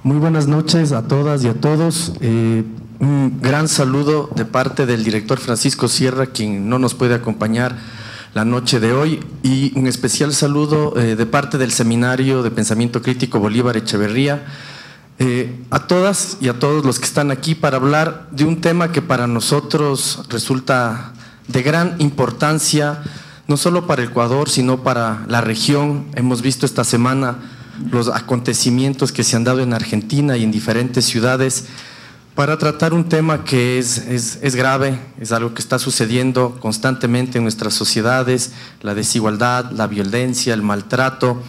Muy buenas noches a todas y a todos. Un gran saludo de parte del director Francisco Sierra, quien no nos puede acompañar la noche de hoy, y un especial saludo de parte del Seminario de Pensamiento Crítico Bolívar Echeverría, a todas y a todos los que están aquí para hablar de un tema que para nosotros resulta de gran importancia, no solo para Ecuador, sino para la región. Hemos visto esta semana los acontecimientos que se han dado en Argentina y en diferentes ciudades para tratar un tema que es grave, es algo que está sucediendo constantemente en nuestras sociedades: la desigualdad, la violencia, el maltrato.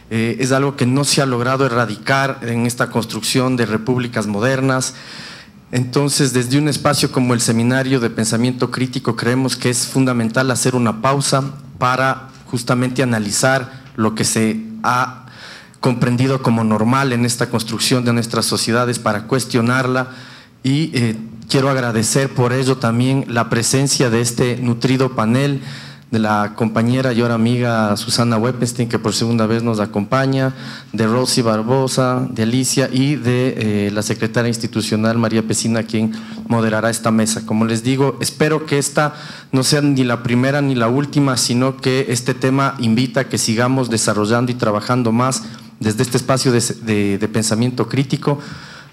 Es algo que no se ha logrado erradicar en esta construcción de repúblicas modernas. Entonces, desde un espacio como el Seminario de Pensamiento Crítico, creemos que es fundamental hacer una pausa para justamente analizar lo que se ha comprendido como normal en esta construcción de nuestras sociedades, para cuestionarla, y quiero agradecer por ello también la presencia de este nutrido panel, de la compañera y ahora amiga Susana Weppenstein, que por segunda vez nos acompaña, de Rosy Barbosa, de Alicia y de la secretaria institucional María Pesina, quien moderará esta mesa. Como les digo, espero que esta no sea ni la primera ni la última, sino que este tema invita a que sigamos desarrollando y trabajando más desde este espacio de pensamiento crítico.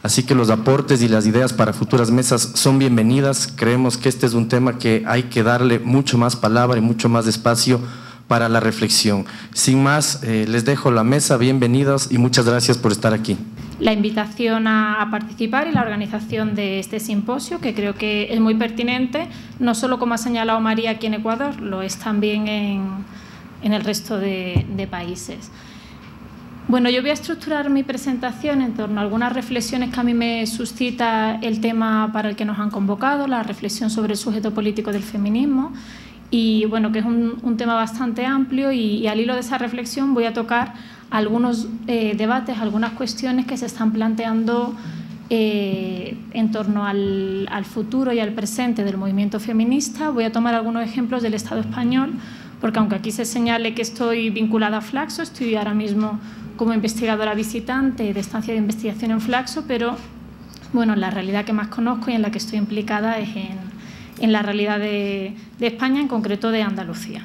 Así que los aportes y las ideas para futuras mesas son bienvenidas. Creemos que este es un tema que hay que darle mucho más palabra y mucho más espacio para la reflexión. Sin más, les dejo la mesa. Bienvenidos y muchas gracias por estar aquí. La invitación a participar y la organización de este simposio, que creo que es muy pertinente, no solo como ha señalado María aquí en Ecuador, lo es también en el resto de países. Bueno, yo voy a estructurar mi presentación en torno a algunas reflexiones que a mí me suscita el tema para el que nos han convocado, la reflexión sobre el sujeto político del feminismo, y bueno, que es un tema bastante amplio, y al hilo de esa reflexión voy a tocar algunos debates, algunas cuestiones que se están planteando en torno al futuro y al presente del movimiento feminista. Voy a tomar algunos ejemplos del Estado español, porque aunque aquí se señale que estoy vinculada a Flaxo, estoy ahora mismo como investigadora visitante de estancia de investigación en Flaxo, pero bueno, la realidad que más conozco y en la que estoy implicada es en la realidad de España, en concreto de Andalucía.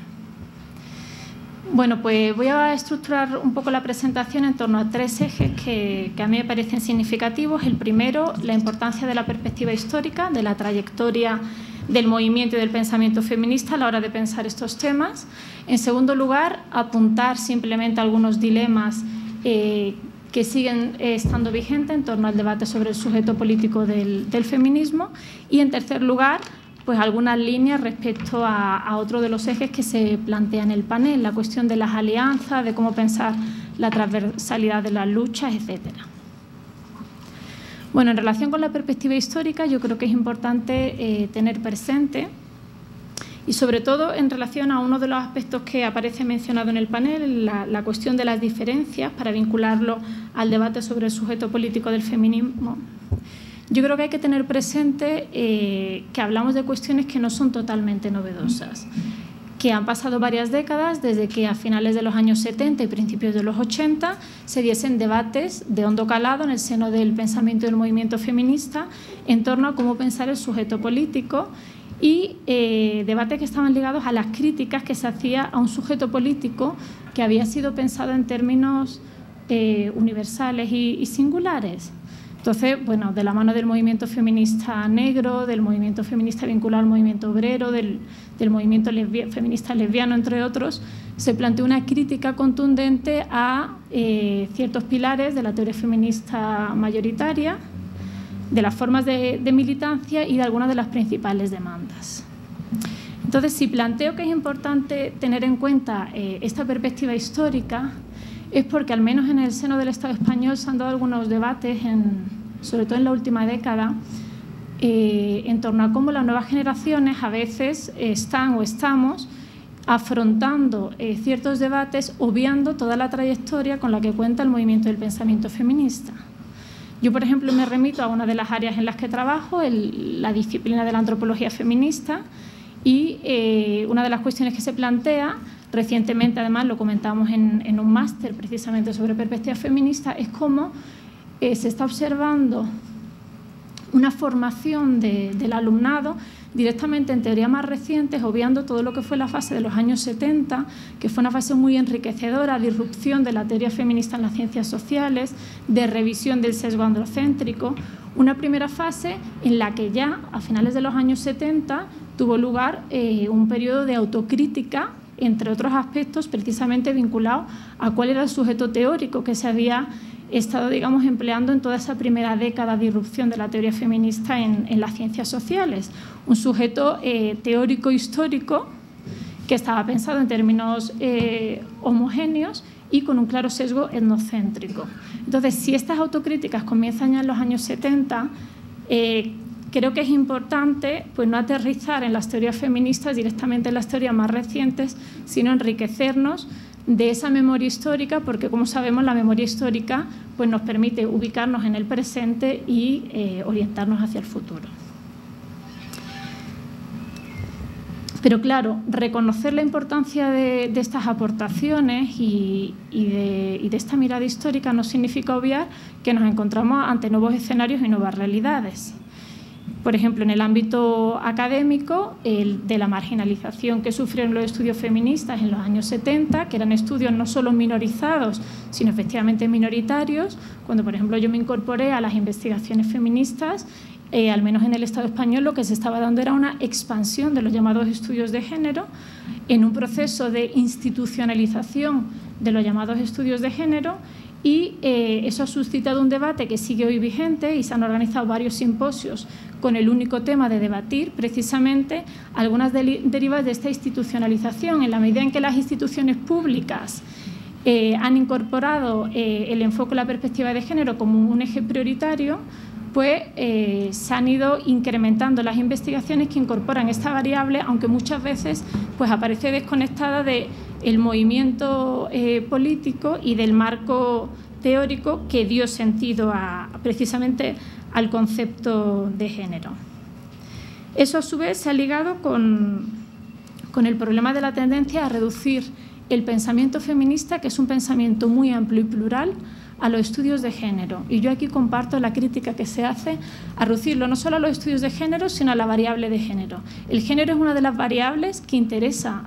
Bueno, pues voy a estructurar un poco la presentación en torno a tres ejes que a mí me parecen significativos. El primero, la importancia de la perspectiva histórica, de la trayectoria del movimiento y del pensamiento feminista a la hora de pensar estos temas. En segundo lugar, apuntar simplemente algunos dilemas que siguen estando vigentes en torno al debate sobre el sujeto político del feminismo. Y en tercer lugar, pues algunas líneas respecto a otro de los ejes que se plantea en el panel, la cuestión de las alianzas, de cómo pensar la transversalidad de las luchas, etcétera. Bueno, en relación con la perspectiva histórica, yo creo que es importante tener presente, y sobre todo en relación a uno de los aspectos que aparece mencionado en el panel, la cuestión de las diferencias, para vincularlo al debate sobre el sujeto político del feminismo. Yo creo que hay que tener presente que hablamos de cuestiones que no son totalmente novedosas, que han pasado varias décadas desde que a finales de los años 70 y principios de los 80 se diesen debates de hondo calado en el seno del pensamiento del movimiento feminista en torno a cómo pensar el sujeto político, y debates que estaban ligados a las críticas que se hacía a un sujeto político que había sido pensado en términos universales y singulares. Entonces, bueno, de la mano del movimiento feminista negro, del movimiento feminista vinculado al movimiento obrero, del movimiento feminista lesbiano, entre otros, se planteó una crítica contundente a ciertos pilares de la teoría feminista mayoritaria, de las formas de militancia y de algunas de las principales demandas. Entonces, si planteo que es importante tener en cuenta esta perspectiva histórica, es porque al menos en el seno del Estado español se han dado algunos debates, sobre todo en la última década, en torno a cómo las nuevas generaciones a veces están o estamos afrontando ciertos debates obviando toda la trayectoria con la que cuenta el movimiento del pensamiento feminista. Yo, por ejemplo, me remito a una de las áreas en las que trabajo, la disciplina de la antropología feminista, y una de las cuestiones que se plantea, recientemente además lo comentamos en un máster precisamente sobre perspectiva feminista, es cómo se está observando una formación del alumnado directamente en teorías más recientes, obviando todo lo que fue la fase de los años 70, que fue una fase muy enriquecedora de irrupción de la teoría feminista en las ciencias sociales, de revisión del sesgo androcéntrico, una primera fase en la que ya a finales de los años 70 tuvo lugar un periodo de autocrítica, entre otros aspectos precisamente vinculado a cuál era el sujeto teórico que se había estado, digamos, empleando en toda esa primera década de irrupción de la teoría feminista en las ciencias sociales. Un sujeto teórico histórico que estaba pensado en términos homogéneos y con un claro sesgo etnocéntrico. Entonces, si estas autocríticas comienzan ya en los años 70, creo que es importante pues, no aterrizar en las teorías feministas directamente en las teorías más recientes, sino enriquecernos de esa memoria histórica, porque como sabemos la memoria histórica pues, nos permite ubicarnos en el presente y orientarnos hacia el futuro. Pero claro, reconocer la importancia de estas aportaciones y de esta mirada histórica no significa obviar que nos encontramos ante nuevos escenarios y nuevas realidades. Por ejemplo, en el ámbito académico, el de la marginalización que sufrieron los estudios feministas en los años 70, que eran estudios no solo minorizados, sino efectivamente minoritarios. Cuando, por ejemplo, yo me incorporé a las investigaciones feministas, al menos en el Estado español, lo que se estaba dando era una expansión de los llamados estudios de género en un proceso de institucionalización de los llamados estudios de género. Y eso ha suscitado un debate que sigue hoy vigente y se han organizado varios simposios con el único tema de debatir precisamente algunas derivas de esta institucionalización. En la medida en que las instituciones públicas han incorporado el enfoque, la perspectiva de género como un eje prioritario, pues se han ido incrementando las investigaciones que incorporan esta variable, aunque muchas veces pues, aparece desconectada del movimiento político y del marco teórico que dio sentido precisamente al concepto de género. Eso a su vez se ha ligado con el problema de la tendencia a reducir el pensamiento feminista, que es un pensamiento muy amplio y plural, a los estudios de género. Y yo aquí comparto la crítica que se hace a reducirlo no solo a los estudios de género, sino a la variable de género. El género es una de las variables que interesa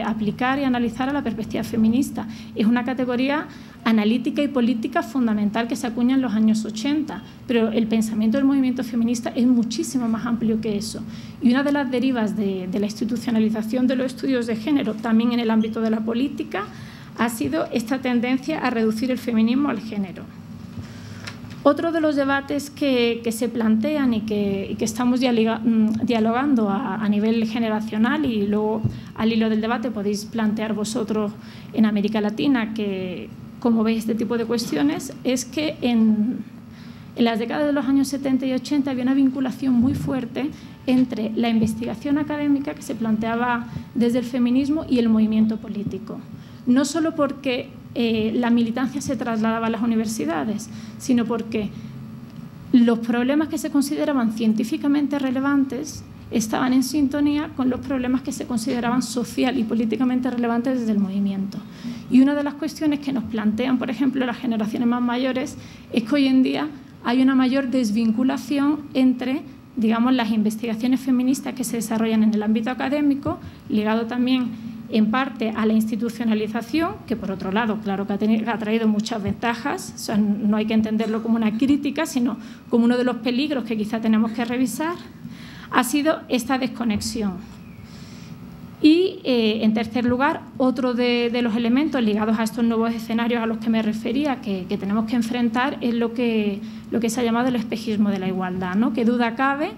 aplicar y analizar a la perspectiva feminista. Es una categoría analítica y política fundamental que se acuña en los años 80, pero el pensamiento del movimiento feminista es muchísimo más amplio que eso. Y una de las derivas de la institucionalización de los estudios de género, también en el ámbito de la política, ha sido esta tendencia a reducir el feminismo al género. Otro de los debates que se plantean y que estamos dialogando a nivel generacional, y luego al hilo del debate podéis plantear vosotros en América Latina cómo veis este tipo de cuestiones, es que en las décadas de los años 70 y 80 había una vinculación muy fuerte entre la investigación académica que se planteaba desde el feminismo y el movimiento político. No solo porque la militancia se trasladaba a las universidades, sino porque los problemas que se consideraban científicamente relevantes estaban en sintonía con los problemas que se consideraban social y políticamente relevantes desde el movimiento. Y una de las cuestiones que nos plantean, por ejemplo, las generaciones más mayores, es que hoy en día hay una mayor desvinculación entre, digamos, las investigaciones feministas que se desarrollan en el ámbito académico, ligado también en parte a la institucionalización, que por otro lado, claro que ha traído muchas ventajas, o sea, no hay que entenderlo como una crítica, sino como uno de los peligros que quizá tenemos que revisar, ha sido esta desconexión. Y, en tercer lugar, otro de los elementos ligados a estos nuevos escenarios a los que me refería, que tenemos que enfrentar, es lo que se ha llamado el espejismo de la igualdad, ¿no? Que duda cabe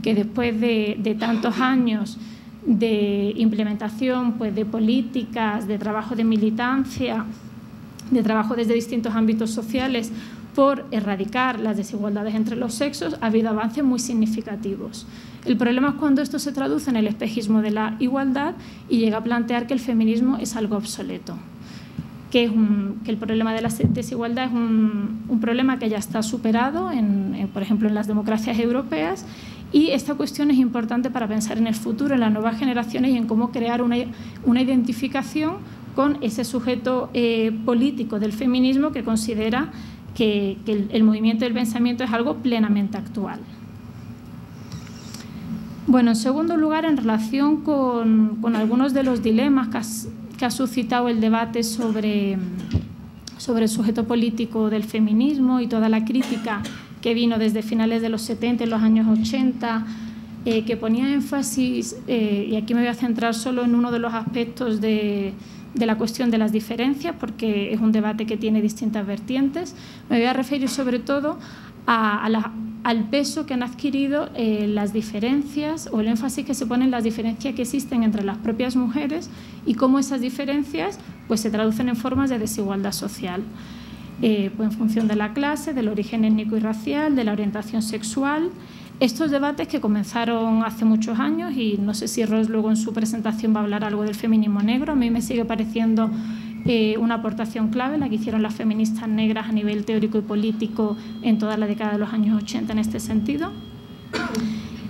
que después de tantos años de implementación pues, de políticas, de trabajo de militancia, de trabajo desde distintos ámbitos sociales por erradicar las desigualdades entre los sexos, ha habido avances muy significativos. El problema es cuando esto se traduce en el espejismo de la igualdad y llega a plantear que el feminismo es algo obsoleto, que el problema de la desigualdad es un problema que ya está superado, por ejemplo, en las democracias europeas. Y esta cuestión es importante para pensar en el futuro, en las nuevas generaciones y en cómo crear una identificación con ese sujeto político del feminismo que considera que el movimiento del pensamiento es algo plenamente actual. Bueno, en segundo lugar, en relación con algunos de los dilemas que ha suscitado el debate sobre el sujeto político del feminismo y toda la crítica que vino desde finales de los 70 y los años 80, que ponía énfasis, y aquí me voy a centrar solo en uno de los aspectos de la cuestión de las diferencias, porque es un debate que tiene distintas vertientes. Me voy a referir sobre todo al peso que han adquirido las diferencias, o el énfasis que se pone en las diferencias que existen entre las propias mujeres y cómo esas diferencias pues, se traducen en formas de desigualdad social, pues, en función de la clase, del origen étnico y racial, de la orientación sexual. Estos debates que comenzaron hace muchos años, y no sé si Ros luego en su presentación va a hablar algo del feminismo negro, a mí me sigue pareciendo una aportación clave la que hicieron las feministas negras a nivel teórico y político en toda la década de los años 80 en este sentido.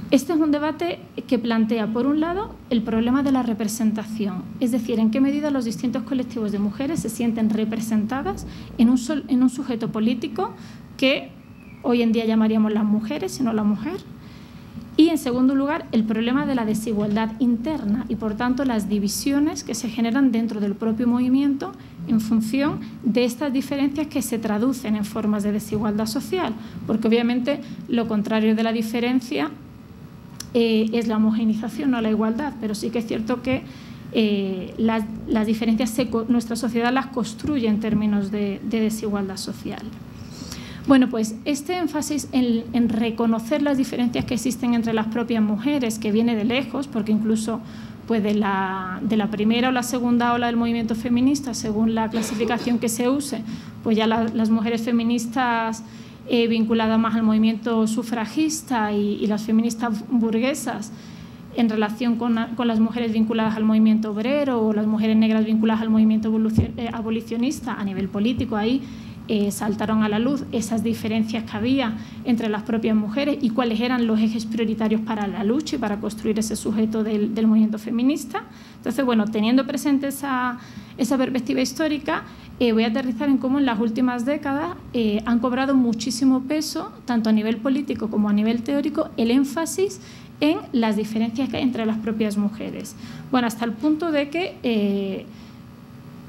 Este es un debate que plantea, por un lado, el problema de la representación, es decir, en qué medida los distintos colectivos de mujeres se sienten representadas en un sujeto político que hoy en día llamaríamos las mujeres y no la mujer. Y, en segundo lugar, el problema de la desigualdad interna y, por tanto, las divisiones que se generan dentro del propio movimiento en función de estas diferencias que se traducen en formas de desigualdad social, porque obviamente lo contrario de la diferencia es la homogeneización, no la igualdad, pero sí que es cierto que las diferencias nuestra sociedad las construye en términos de desigualdad social. Bueno, pues este énfasis en reconocer las diferencias que existen entre las propias mujeres, que viene de lejos, porque incluso pues, de la primera o la segunda ola del movimiento feminista, según la clasificación que se use, pues ya las mujeres feministas vinculadas más al movimiento sufragista y las feministas burguesas en relación con las mujeres vinculadas al movimiento obrero o las mujeres negras vinculadas al movimiento abolicionista a nivel político, ahí saltaron a la luz esas diferencias que había entre las propias mujeres y cuáles eran los ejes prioritarios para la lucha y para construir ese sujeto del movimiento feminista. Entonces, bueno, teniendo presente esa perspectiva histórica, voy a aterrizar en cómo en las últimas décadas han cobrado muchísimo peso, tanto a nivel político como a nivel teórico, el énfasis en las diferencias que hay entre las propias mujeres. Bueno, hasta el punto de que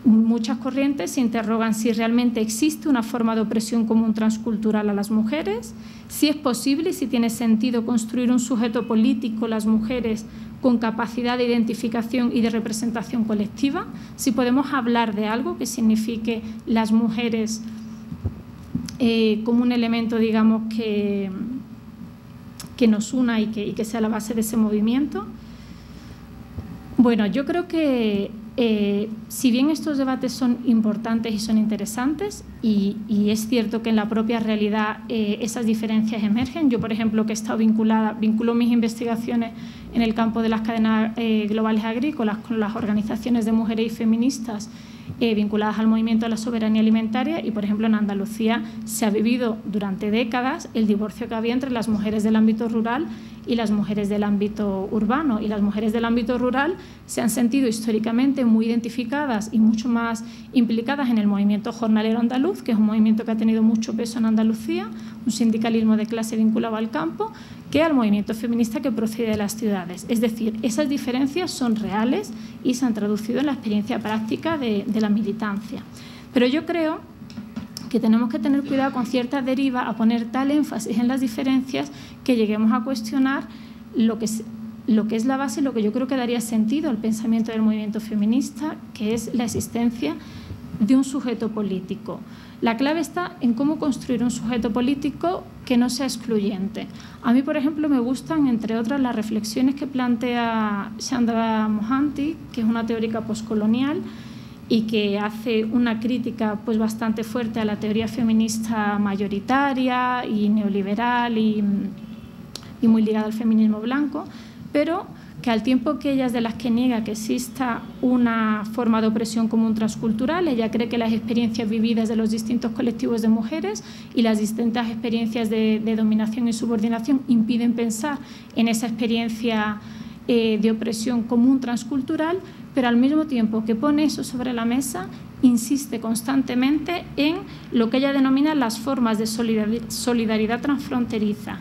muchas corrientes se interrogan si realmente existe una forma de opresión común transcultural a las mujeres, si es posible y si tiene sentido construir un sujeto político, las mujeres, con capacidad de identificación y de representación colectiva, si podemos hablar de algo que signifique las mujeres como un elemento, digamos, que nos una y que sea la base de ese movimiento. Bueno, yo creo que si bien estos debates son importantes y son interesantes, y es cierto que en la propia realidad esas diferencias emergen, yo, por ejemplo, que he estado vinculo mis investigaciones en el campo de las cadenas globales agrícolas con las organizaciones de mujeres y feministas vinculadas al movimiento de la soberanía alimentaria, y, por ejemplo, en Andalucía se ha vivido durante décadas el divorcio que había entre las mujeres del ámbito rural y las mujeres del ámbito urbano, y las mujeres del ámbito rural se han sentido históricamente muy identificadas y mucho más implicadas en el movimiento jornalero andaluz, que es un movimiento que ha tenido mucho peso en Andalucía, un sindicalismo de clase vinculado al campo, que al movimiento feminista que procede de las ciudades. Es decir, esas diferencias son reales y se han traducido en la experiencia práctica de la militancia. Pero yo creo que tenemos que tener cuidado con cierta deriva a poner tal énfasis en las diferencias que lleguemos a cuestionar lo que es la base y lo que yo creo que daría sentido al pensamiento del movimiento feminista, que es la existencia de un sujeto político. La clave está en cómo construir un sujeto político que no sea excluyente. A mí, por ejemplo, me gustan, entre otras, las reflexiones que plantea Chandra Mohanty, que es una teórica poscolonial y que hace una crítica pues, bastante fuerte a la teoría feminista mayoritaria y neoliberal y muy ligada al feminismo blanco, pero que al tiempo que ella es de las que niega que exista una forma de opresión común transcultural, ella cree que las experiencias vividas de los distintos colectivos de mujeres y las distintas experiencias de dominación y subordinación impiden pensar en esa experiencia de opresión común transcultural, pero al mismo tiempo que pone eso sobre la mesa, insiste constantemente en lo que ella denomina las formas de solidaridad transfronteriza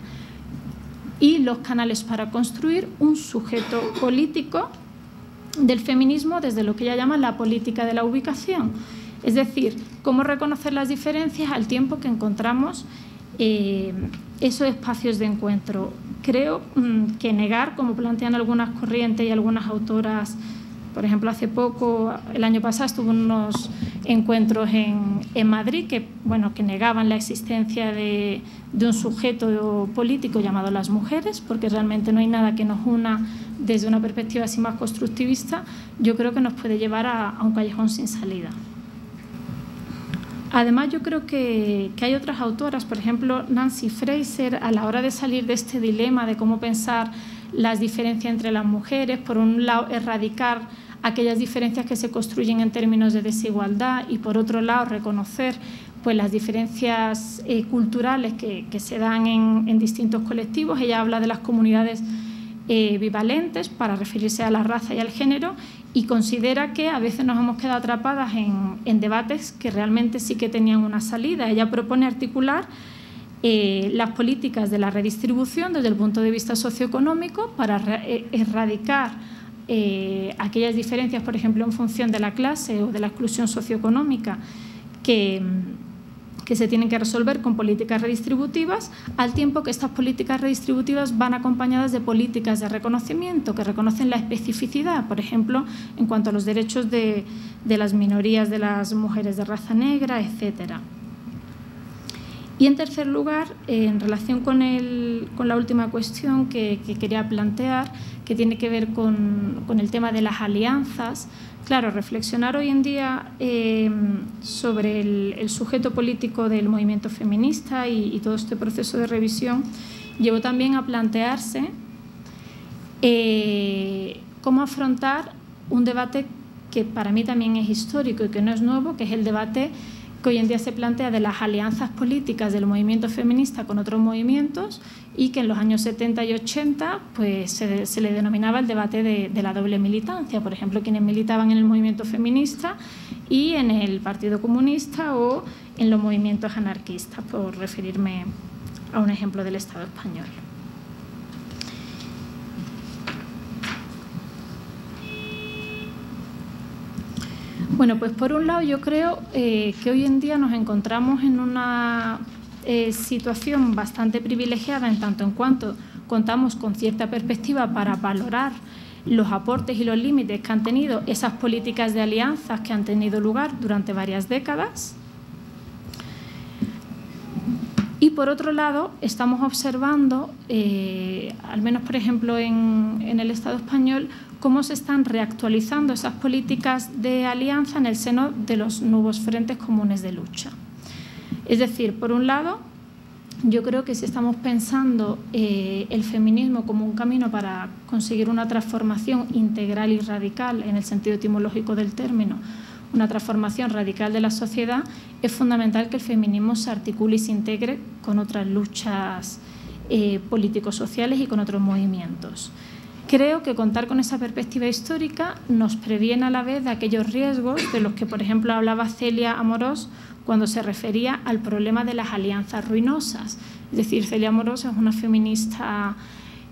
y los canales para construir un sujeto político del feminismo desde lo que ella llama la política de la ubicación. Es decir, cómo reconocer las diferencias al tiempo que encontramos esos espacios de encuentro. Creo que negar, como plantean algunas corrientes y algunas autoras, por ejemplo, hace poco, el año pasado, estuvo unos encuentros en Madrid que negaban la existencia de un sujeto político llamado las mujeres, porque realmente no hay nada que nos una desde una perspectiva así más constructivista. Yo creo que nos puede llevar a un callejón sin salida. Además, yo creo que hay otras autoras, por ejemplo, Nancy Fraser, a la hora de salir de este dilema de cómo pensar las diferencias entre las mujeres, por un lado, erradicar aquellas diferencias que se construyen en términos de desigualdad y, por otro lado, reconocer pues, las diferencias culturales que se dan en distintos colectivos. Ella habla de las comunidades bivalentes para referirse a la raza y al género, y considera que a veces nos hemos quedado atrapadas en debates que realmente sí que tenían una salida. Ella propone articular las políticas de la redistribución desde el punto de vista socioeconómico para erradicar aquellas diferencias, por ejemplo, en función de la clase o de la exclusión socioeconómica que se tienen que resolver con políticas redistributivas, al tiempo que estas políticas redistributivas van acompañadas de políticas de reconocimiento que reconocen la especificidad, por ejemplo, en cuanto a los derechos de las minorías, de las mujeres de raza negra, etcétera. Y en tercer lugar, en relación con la última cuestión que quería plantear, que tiene que ver con el tema de las alianzas. Claro, reflexionar hoy en día sobre el sujeto político del movimiento feminista y todo este proceso de revisión llevó también a plantearse cómo afrontar un debate que para mí también es histórico y que no es nuevo, que es el debate que hoy en día se plantea de las alianzas políticas del movimiento feminista con otros movimientos, y que en los años 70 y 80 pues, se le denominaba el debate de la doble militancia. Por ejemplo, quienes militaban en el movimiento feminista y en el Partido Comunista o en los movimientos anarquistas, por referirme a un ejemplo del Estado español. Bueno, pues por un lado yo creo que hoy en día nos encontramos en una situación bastante privilegiada en tanto en cuanto contamos con cierta perspectiva para valorar los aportes y los límites que han tenido esas políticas de alianzas que han tenido lugar durante varias décadas. Y por otro lado, estamos observando, al menos por ejemplo en el Estado español, cómo se están reactualizando esas políticas de alianza en el seno de los nuevos frentes comunes de lucha. Es decir, por un lado, yo creo que si estamos pensando el feminismo como un camino para conseguir una transformación integral y radical, en el sentido etimológico del término, una transformación radical de la sociedad, es fundamental que el feminismo se articule y se integre con otras luchas político-sociales y con otros movimientos. Creo que contar con esa perspectiva histórica nos previene a la vez de aquellos riesgos de los que, por ejemplo, hablaba Celia Amorós cuando se refería al problema de las alianzas ruinosas. Es decir, Celia Amorós es una feminista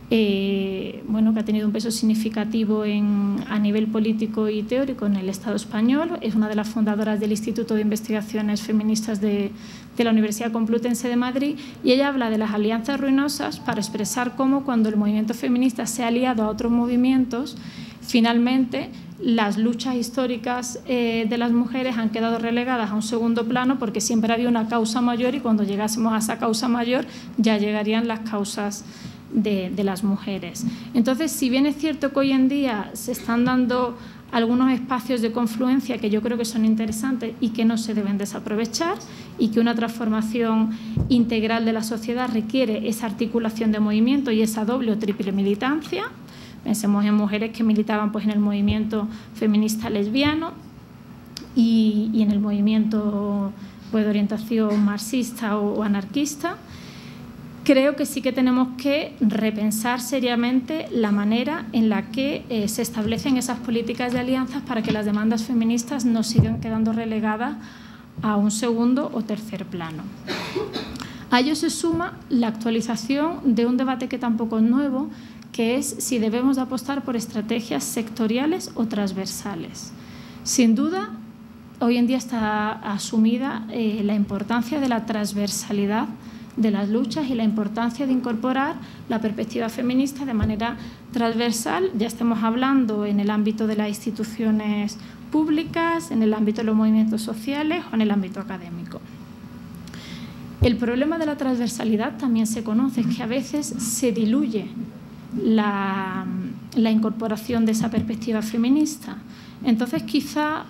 que ha tenido un peso significativo a nivel político y teórico en el Estado español. Es una de las fundadoras del Instituto de Investigaciones Feministas de la Universidad Complutense de Madrid, y ella habla de las alianzas ruinosas para expresar cómo, cuando el movimiento feminista se ha aliado a otros movimientos, finalmente las luchas históricas de las mujeres han quedado relegadas a un segundo plano, porque siempre había una causa mayor, y cuando llegásemos a esa causa mayor ya llegarían las causas de las mujeres. Entonces, si bien es cierto que hoy en día se están dando algunos espacios de confluencia que yo creo que son interesantes y que no se deben desaprovechar, y que una transformación integral de la sociedad requiere esa articulación de movimiento y esa doble o triple militancia. Pensemos en mujeres que militaban pues, en el movimiento feminista lesbiano y en el movimiento pues, de orientación marxista o anarquista. creo que sí que tenemos que repensar seriamente la manera en la que se establecen esas políticas de alianzas para que las demandas feministas no sigan quedando relegadas a un segundo o tercer plano. A ello se suma la actualización de un debate que tampoco es nuevo, que es si debemos de apostar por estrategias sectoriales o transversales. Sin duda, hoy en día está asumida la importancia de la transversalidad de las luchas y la importancia de incorporar la perspectiva feminista de manera transversal, ya estemos hablando en el ámbito de las instituciones públicas, en el ámbito de los movimientos sociales o en el ámbito académico. El problema de la transversalidad también se conoce, es que a veces se diluye la incorporación de esa perspectiva feminista. Entonces, quizá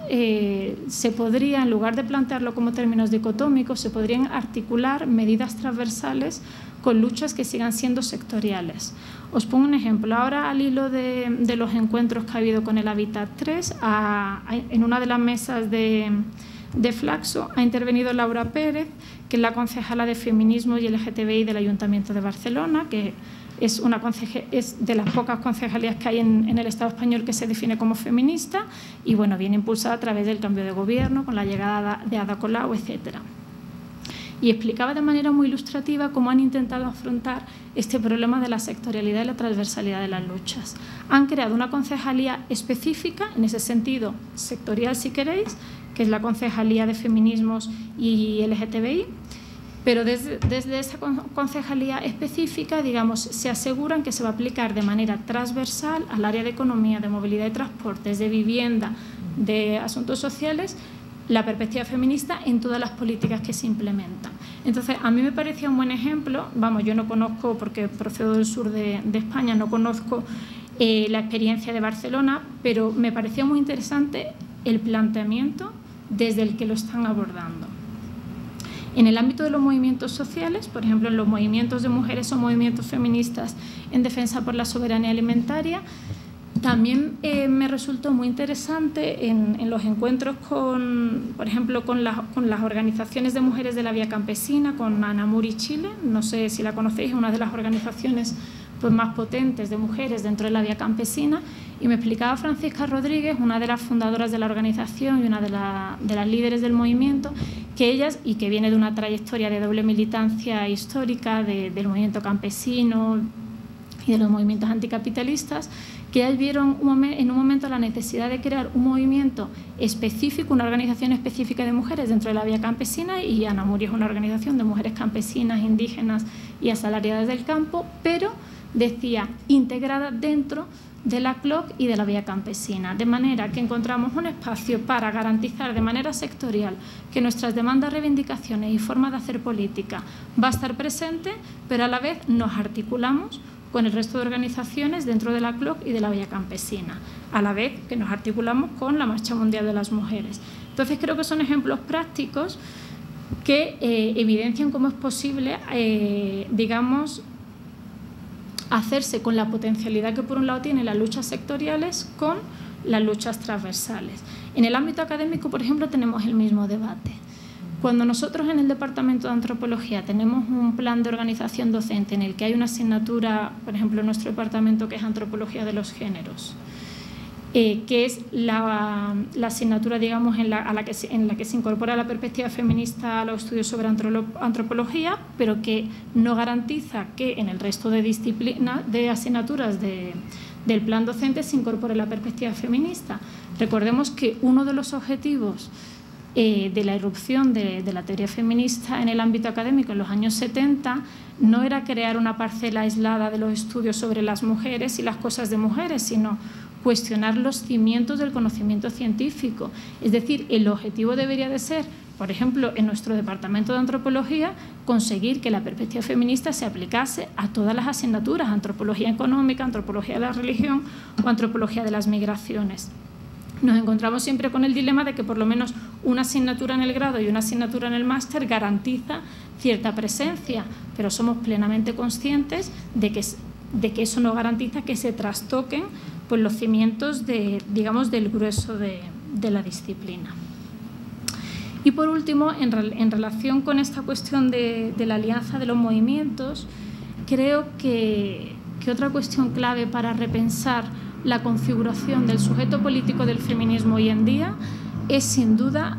se podría, en lugar de plantearlo como términos dicotómicos, se podrían articular medidas transversales con luchas que sigan siendo sectoriales. Os pongo un ejemplo. Ahora, al hilo de los encuentros que ha habido con el Hábitat 3, en una de las mesas de Flaxo ha intervenido Laura Pérez, que es la concejala de Feminismo y LGTBI del Ayuntamiento de Barcelona, que es de las pocas concejalías que hay en el Estado español que se define como feminista y bueno, viene impulsada a través del cambio de gobierno, con la llegada de Ada Colau, etc. Y explicaba de manera muy ilustrativa cómo han intentado afrontar este problema de la sectorialidad y la transversalidad de las luchas. Han creado una concejalía específica, en ese sentido sectorial si queréis, que es la Concejalía de Feminismos y LGTBI, pero desde esa concejalía específica, digamos, se aseguran que se va a aplicar de manera transversal al área de economía, de movilidad y transportes, de vivienda, de asuntos sociales, la perspectiva feminista en todas las políticas que se implementan. Entonces, a mí me parecía un buen ejemplo, vamos, yo no conozco, porque procedo del sur de España, no conozco la experiencia de Barcelona, pero me parecía muy interesante el planteamiento desde el que lo están abordando. En el ámbito de los movimientos sociales, por ejemplo, en los movimientos de mujeres o movimientos feministas en defensa por la soberanía alimentaria, también me resultó muy interesante en los encuentros por ejemplo, con las organizaciones de mujeres de la Vía Campesina, con Anamuri Chile, no sé si la conocéis, es una de las organizaciones pues, más potentes de mujeres dentro de la Vía Campesina, y me explicaba Francisca Rodríguez, una de las fundadoras de la organización y una de las líderes del movimiento, que ellas, y que viene de una trayectoria de doble militancia histórica del movimiento campesino y de los movimientos anticapitalistas, que ellas vieron en un momento la necesidad de crear un movimiento específico, una organización específica de mujeres dentro de la Vía Campesina, y Anamuri es una organización de mujeres campesinas, indígenas y asalariadas del campo, pero, decía, integrada dentro de la CLOC y de la Vía Campesina, de manera que encontramos un espacio para garantizar de manera sectorial que nuestras demandas, reivindicaciones y formas de hacer política va a estar presente, pero a la vez nos articulamos con el resto de organizaciones dentro de la CLOC y de la Vía Campesina, a la vez que nos articulamos con la Marcha Mundial de las Mujeres. Entonces, creo que son ejemplos prácticos que evidencian cómo es posible, digamos, hacerse con la potencialidad que por un lado tienen las luchas sectoriales con las luchas transversales. En el ámbito académico, por ejemplo, tenemos el mismo debate. Cuando nosotros en el Departamento de Antropología tenemos un plan de organización docente en el que hay una asignatura, por ejemplo, en nuestro departamento, que es Antropología de los Géneros, que es la asignatura, digamos, en la que se incorpora la perspectiva feminista a los estudios sobre antropología, pero que no garantiza que en el resto de disciplinas, de asignaturas del plan docente, se incorpore la perspectiva feminista. Recordemos que uno de los objetivos de la irrupción de la teoría feminista en el ámbito académico en los años 70 no era crear una parcela aislada de los estudios sobre las mujeres y las cosas de mujeres, sino cuestionar los cimientos del conocimiento científico. Es decir, el objetivo debería de ser, por ejemplo, en nuestro departamento de antropología, conseguir que la perspectiva feminista se aplicase a todas las asignaturas, antropología económica, antropología de la religión o antropología de las migraciones. Nos encontramos siempre con el dilema de que por lo menos una asignatura en el grado y una asignatura en el máster garantiza cierta presencia, pero somos plenamente conscientes de que eso no garantiza que se trastoquen pues, los cimientos digamos, del grueso de la disciplina. Y por último, en relación con esta cuestión de la alianza de los movimientos, creo que otra cuestión clave para repensar la configuración del sujeto político del feminismo hoy en día es sin duda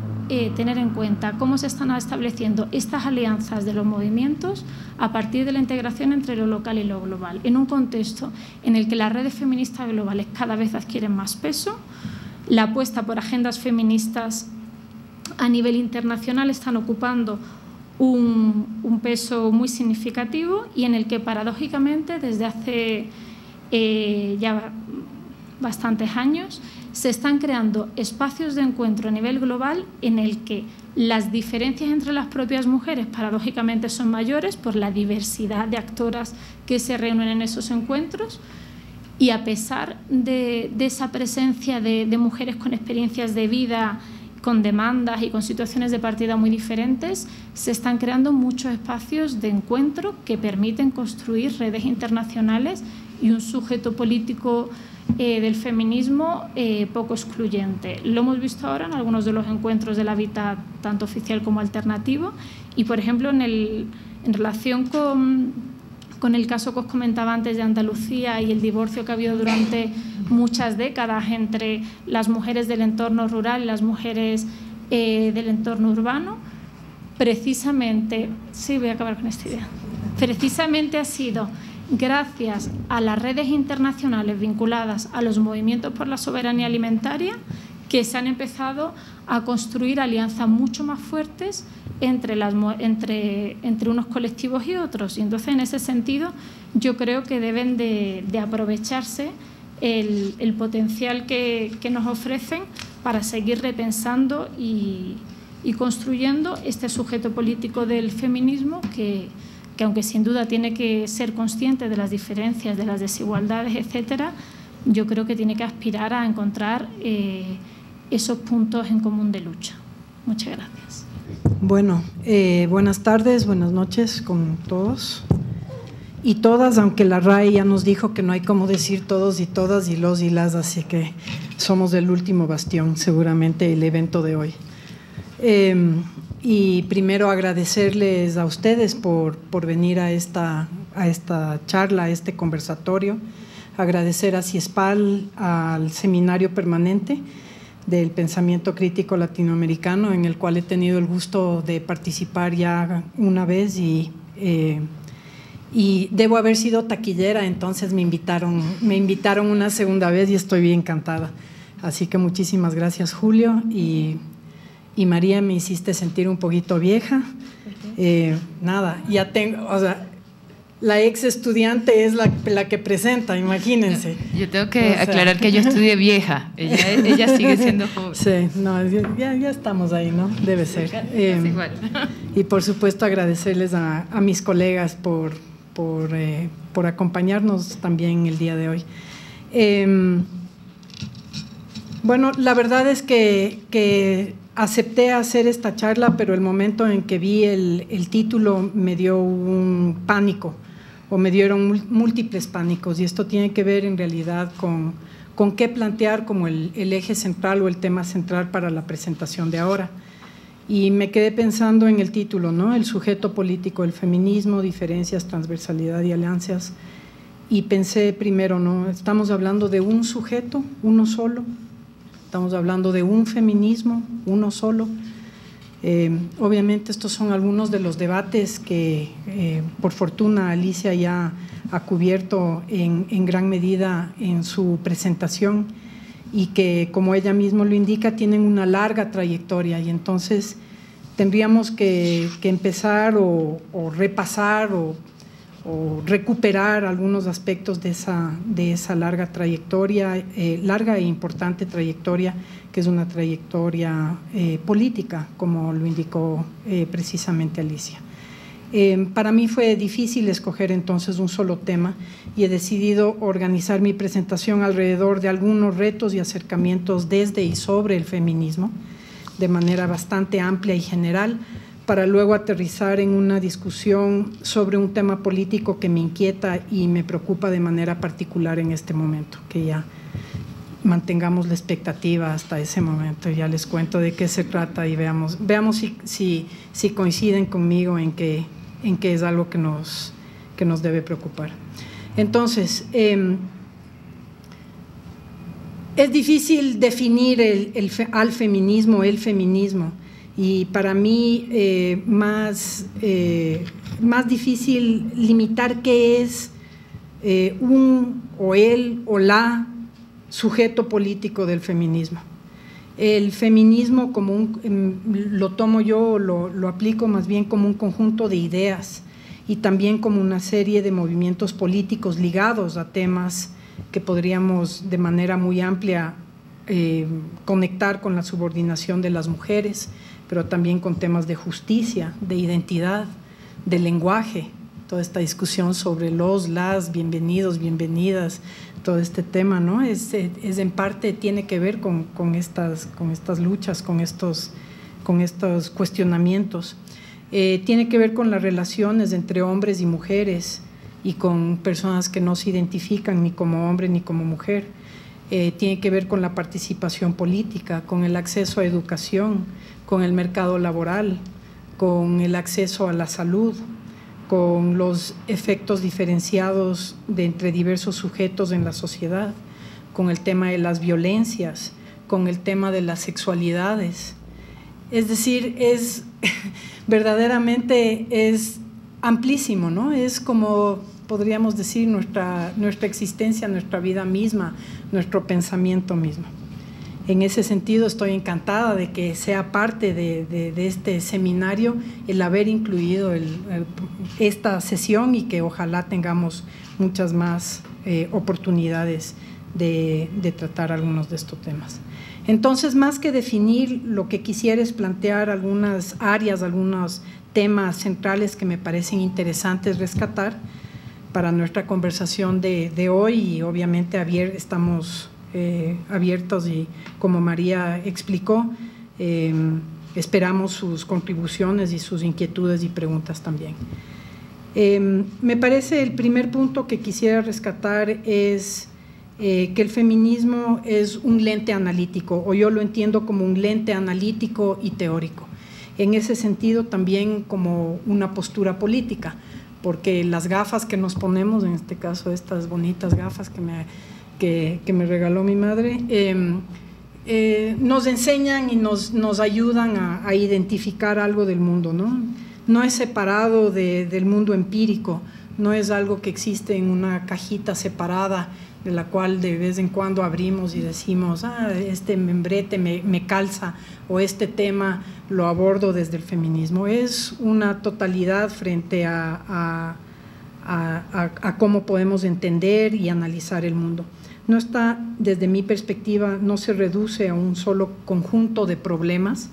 tener en cuenta cómo se están estableciendo estas alianzas de los movimientos a partir de la integración entre lo local y lo global, en un contexto en el que las redes feministas globales cada vez adquieren más peso, la apuesta por agendas feministas a nivel internacional están ocupando un peso muy significativo y en el que paradójicamente desde hace ya bastantes años se están creando espacios de encuentro a nivel global en el que las diferencias entre las propias mujeres paradójicamente son mayores por la diversidad de actoras que se reúnen en esos encuentros, y a pesar de esa presencia de mujeres con experiencias de vida, con demandas y con situaciones de partida muy diferentes, se están creando muchos espacios de encuentro que permiten construir redes internacionales y un sujeto político del feminismo poco excluyente. Lo hemos visto ahora en algunos de los encuentros del hábitat, tanto oficial como alternativo, y por ejemplo en relación con el caso que os comentaba antes de Andalucía y el divorcio que ha habido durante muchas décadas entre las mujeres del entorno rural y las mujeres del entorno urbano, precisamente, sí, voy a acabar con esta idea, precisamente ha sido gracias a las redes internacionales vinculadas a los movimientos por la soberanía alimentaria que se han empezado a construir alianzas mucho más fuertes entre unos colectivos y otros. Y entonces, en ese sentido, yo creo que deben de aprovecharse el potencial que nos ofrecen para seguir repensando y construyendo este sujeto político del feminismo que aunque sin duda tiene que ser consciente de las diferencias, de las desigualdades, etcétera, yo creo que tiene que aspirar a encontrar esos puntos en común de lucha. Muchas gracias. Bueno, buenas tardes, buenas noches con todos y todas, aunque la RAE ya nos dijo que no hay cómo decir todos y todas y los y las, así que somos el último bastión, seguramente, el evento de hoy. Y primero agradecerles a ustedes por venir a esta charla, a este conversatorio, agradecer a CIESPAL, al Seminario Permanente del Pensamiento Crítico Latinoamericano, en el cual he tenido el gusto de participar ya una vez y debo haber sido taquillera, entonces me invitaron una segunda vez y estoy bien encantada. Así que muchísimas gracias, Julio, y María, me hiciste sentir un poquito vieja. Nada, ya tengo, o sea, la ex estudiante es la que presenta, imagínense. Yo tengo que aclarar que yo estudié vieja, ella sigue siendo joven. Sí, no, ya estamos ahí, ¿no? Debe ser. Igual. Y por supuesto agradecerles a mis colegas por acompañarnos también el día de hoy. Bueno, la verdad es que acepté hacer esta charla, pero el momento en que vi el título me dio un pánico, o me dieron múltiples pánicos, y esto tiene que ver en realidad con qué plantear como el eje central o el tema central para la presentación de ahora. Y me quedé pensando en el título, ¿no? El sujeto político del feminismo, diferencias, transversalidad y alianzas. Y pensé primero, ¿no? Estamos hablando de un sujeto, uno solo. Estamos hablando de un feminismo, uno solo. Obviamente estos son algunos de los debates que por fortuna Alicia ya ha cubierto en gran medida en su presentación y que, como ella misma lo indica, tienen una larga trayectoria, y entonces tendríamos que empezar o repasar o recuperar algunos aspectos de esa larga trayectoria, larga e importante trayectoria, que es una trayectoria política, como lo indicó precisamente Alicia. Para mí fue difícil escoger entonces un solo tema y he decidido organizar mi presentación alrededor de algunos retos y acercamientos desde y sobre el feminismo, de manera bastante amplia y general, para luego aterrizar en una discusión sobre un tema político que me inquieta y me preocupa de manera particular en este momento, que ya mantengamos la expectativa hasta ese momento. Ya les cuento de qué se trata y veamos si coinciden conmigo en que es algo que nos debe preocupar. Entonces, es difícil definir el feminismo, y para mí más difícil limitar qué es un o el o la sujeto político del feminismo. El feminismo lo tomo yo, lo aplico más bien como un conjunto de ideas y también como una serie de movimientos políticos ligados a temas que podríamos de manera muy amplia conectar con la subordinación de las mujeres, pero también con temas de justicia, de identidad, de lenguaje, toda esta discusión sobre las, bienvenidos, bienvenidas, todo este tema, ¿no? Es en parte, tiene que ver con estas luchas, con estos cuestionamientos. Tiene que ver con las relaciones entre hombres y mujeres y con personas que no se identifican ni como hombre ni como mujer. Tiene que ver con la participación política, con el acceso a educación, con el mercado laboral, con el acceso a la salud, con los efectos diferenciados entre diversos sujetos en la sociedad, con el tema de las violencias, con el tema de las sexualidades. Es decir, verdaderamente es amplísimo, ¿no? Es como podríamos decir nuestra existencia, nuestra vida misma, nuestro pensamiento mismo. En ese sentido estoy encantada de que sea parte de este seminario el haber incluido esta sesión y que ojalá tengamos muchas más oportunidades de tratar algunos de estos temas. Entonces, más que definir, lo que quisiera es plantear algunas áreas, algunos temas centrales que me parecen interesantes rescatar para nuestra conversación de hoy, y obviamente estamos abiertos y, como María explicó, esperamos sus contribuciones y sus inquietudes y preguntas también. Me parece el primer punto que quisiera rescatar es que el feminismo es un lente analítico, o yo lo entiendo como un lente analítico y teórico. En ese sentido también como una postura política, porque las gafas que nos ponemos, en este caso estas bonitas gafas que me regaló mi madre, nos enseñan y nos ayudan a identificar algo del mundo, ¿no? No es separado del mundo empírico, no es algo que existe en una cajita separada de la cual de vez en cuando abrimos y decimos, este membrete me calza, o este tema lo abordo desde el feminismo. Es una totalidad frente a cómo podemos entender y analizar el mundo. No está, desde mi perspectiva, no se reduce a un solo conjunto de problemas,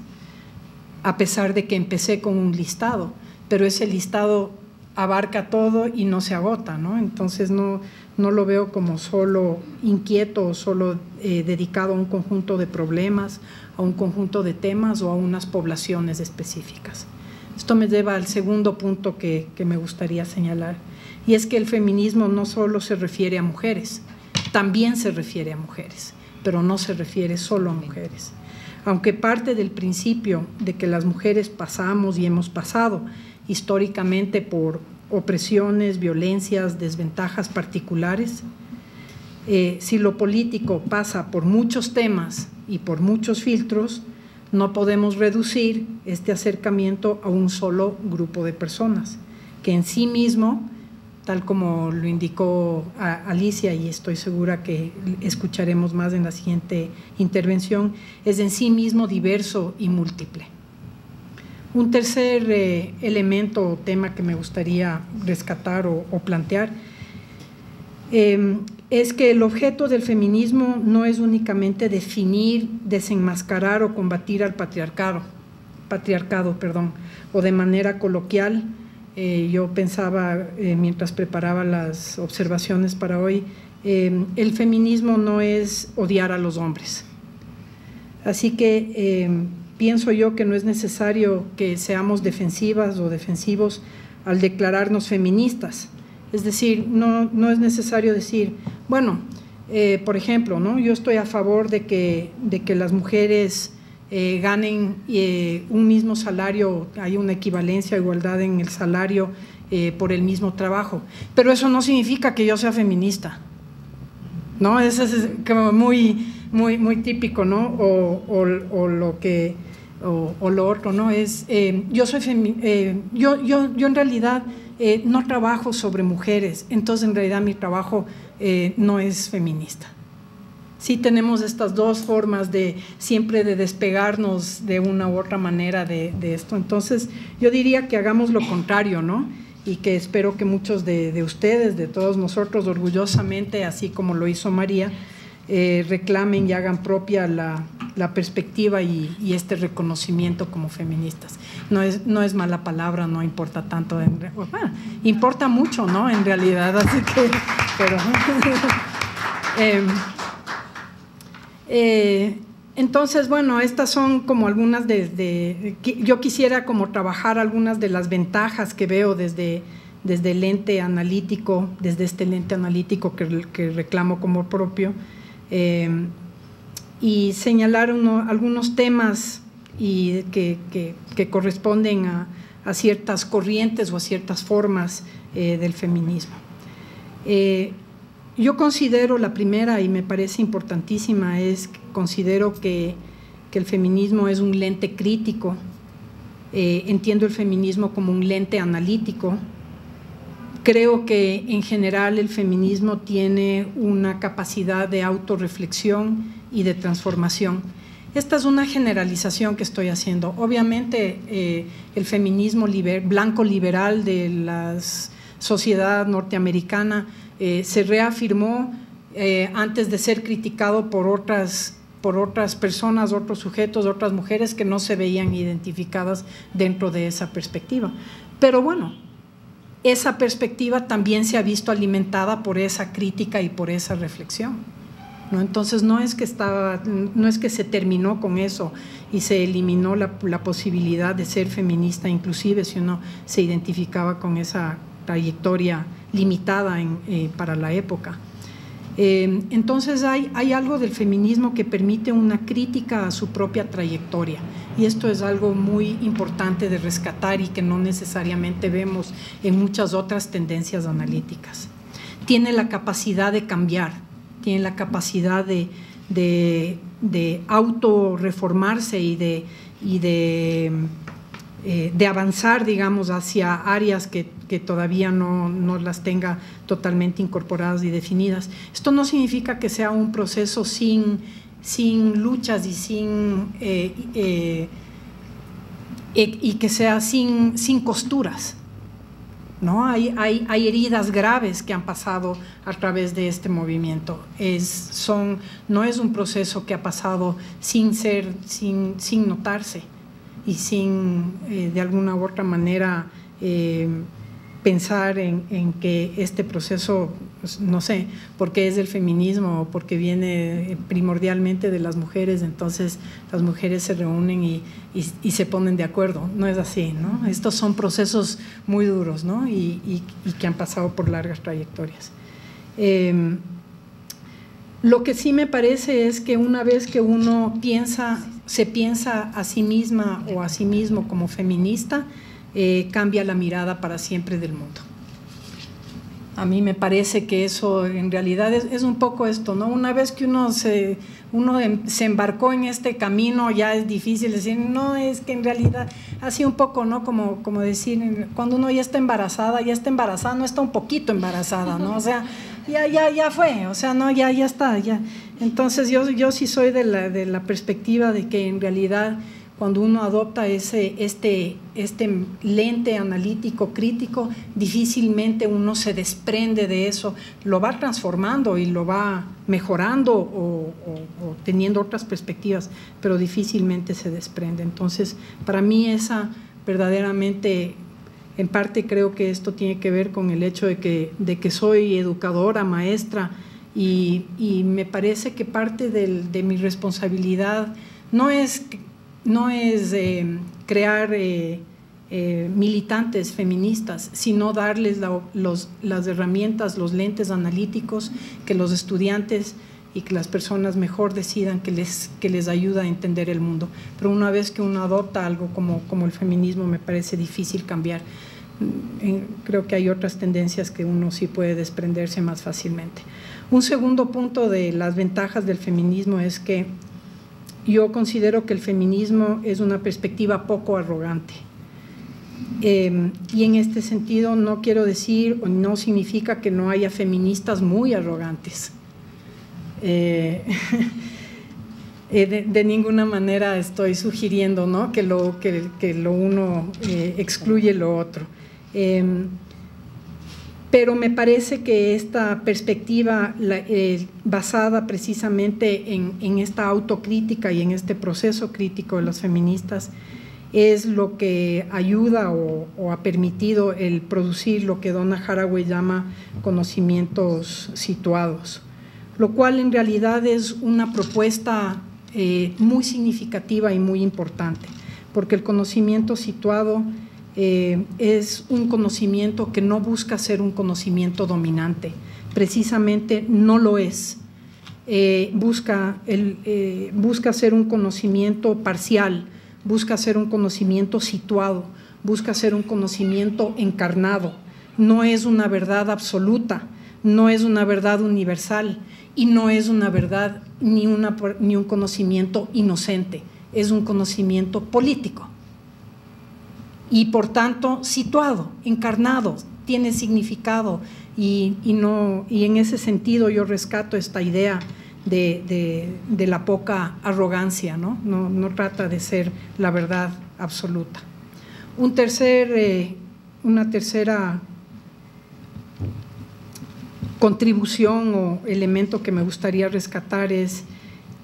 a pesar de que empecé con un listado, pero ese listado abarca todo y no se agota, ¿no? Entonces no lo veo como solo inquieto o solo dedicado a un conjunto de problemas, a un conjunto de temas o a unas poblaciones específicas. Esto me lleva al segundo punto que me gustaría señalar, y es que el feminismo no solo se refiere a mujeres, también se refiere a mujeres, pero no se refiere solo a mujeres. Aunque parte del principio de que las mujeres pasamos y hemos pasado históricamente por opresiones, violencias, desventajas particulares, si lo político pasa por muchos temas y por muchos filtros, no podemos reducir este acercamiento a un solo grupo de personas, que en sí mismo, tal como lo indicó Alicia, y estoy segura que escucharemos más en la siguiente intervención, es en sí mismo diverso y múltiple. Un tercer elemento o tema que me gustaría rescatar o plantear es que el objeto del feminismo no es únicamente definir, desenmascarar o combatir al patriarcado, o de manera coloquial. Yo pensaba, mientras preparaba las observaciones para hoy, el feminismo no es odiar a los hombres. Así que pienso yo que no es necesario que seamos defensivas o defensivos al declararnos feministas. Es decir, no es necesario decir, bueno, Por ejemplo, ¿no? Yo estoy a favor de que las mujeres ganen un mismo salario, hay una equivalencia, igualdad en el salario por el mismo trabajo, pero eso no significa que yo sea feminista, ¿no? Eso es como muy típico, ¿no? O lo otro, ¿no? Es, yo en realidad no trabajo sobre mujeres, entonces en realidad mi trabajo no es feminista. Sí tenemos estas dos formas siempre de despegarnos de una u otra manera de esto. Entonces yo diría que hagamos lo contrario, ¿no? Y que espero que muchos de ustedes, de todos nosotros, orgullosamente, así como lo hizo María, reclamen y hagan propia la perspectiva y este reconocimiento como feministas. No es mala palabra, no importa tanto, bueno, importa mucho, ¿no? En realidad, así que, pero entonces, bueno, estas son como algunas yo quisiera como trabajar algunas de las ventajas que veo desde el lente analítico, desde este lente analítico que reclamo como propio, y señalar algunos temas que corresponden a ciertas corrientes o a ciertas formas del feminismo. Yo considero la primera, y me parece importantísima, considero que el feminismo es un lente crítico. Entiendo el feminismo como un lente analítico. Creo que en general el feminismo tiene una capacidad de autorreflexión y de transformación. Esta es una generalización que estoy haciendo. Obviamente el feminismo blanco liberal de la sociedad norteamericana se reafirmó antes de ser criticado por otras personas, otros sujetos, otras mujeres que no se veían identificadas dentro de esa perspectiva. Pero bueno, esa perspectiva también se ha visto alimentada por esa crítica y por esa reflexión, ¿no? Entonces no es que se terminó con eso y se eliminó la posibilidad de ser feminista, inclusive si uno se identificaba con esa trayectoria limitada para la época. Entonces hay algo del feminismo que permite una crítica a su propia trayectoria, y esto es algo muy importante de rescatar y que no necesariamente vemos en muchas otras tendencias analíticas. Tiene la capacidad de cambiar, tiene la capacidad de autorreformarse y de avanzar, digamos, hacia áreas que todavía no las tenga totalmente incorporadas y definidas. Esto no significa que sea un proceso sin luchas y que sea sin costuras, ¿no? Hay heridas graves que han pasado a través de este movimiento. No es un proceso que ha pasado sin notarse y sin de alguna u otra manera pensar en que este proceso, pues, no sé, porque es del feminismo o porque viene primordialmente de las mujeres, entonces las mujeres se reúnen y se ponen de acuerdo. No es así, ¿no? Estos son procesos muy duros, ¿no? y que han pasado por largas trayectorias. Lo que sí me parece es que una vez que uno se piensa a sí misma o a sí mismo como feminista, cambia la mirada para siempre del mundo. A mí me parece que eso en realidad es un poco esto, ¿no? Una vez que uno se embarcó en este camino, ya es difícil decir, no, es que en realidad, así un poco, ¿no? Como decir, cuando uno ya está embarazada, no está un poquito embarazada, ¿no? O sea, ya fue, o sea, no, ya está, ya. Entonces yo sí soy de la perspectiva de que en realidad cuando uno adopta este lente analítico crítico, difícilmente uno se desprende de eso, lo va transformando y lo va mejorando o teniendo otras perspectivas, pero difícilmente se desprende. Entonces, para mí esa verdaderamente, en parte creo que esto tiene que ver con el hecho de que soy educadora, maestra, y me parece que parte de mi responsabilidad no es crear militantes feministas, sino darles las herramientas, los lentes analíticos que los estudiantes y que las personas mejor decidan que les ayuda a entender el mundo. Pero una vez que uno adopta algo como el feminismo, me parece difícil cambiar. Creo que hay otras tendencias que uno sí puede desprenderse más fácilmente. Un segundo punto de las ventajas del feminismo es que yo considero que el feminismo es una perspectiva poco arrogante. Y en este sentido no quiero decir, o no significa que no haya feministas muy arrogantes. De ninguna manera estoy sugiriendo, ¿no?, que lo uno excluye lo otro. Pero me parece que esta perspectiva basada precisamente en esta autocrítica y en este proceso crítico de las feministas es lo que ayuda o ha permitido el producir lo que Donna Haraway llama conocimientos situados, lo cual en realidad es una propuesta muy significativa y muy importante, porque el conocimiento situado es un conocimiento que no busca ser un conocimiento dominante, precisamente no lo es. Busca ser un conocimiento parcial, busca ser un conocimiento situado, busca ser un conocimiento encarnado. No es una verdad absoluta, no es una verdad universal y no es una verdad ni un conocimiento inocente, es un conocimiento político. Y por tanto situado, encarnado, tiene significado y en ese sentido yo rescato esta idea de la poca arrogancia, ¿no? No trata de ser la verdad absoluta. Una tercera contribución o elemento que me gustaría rescatar es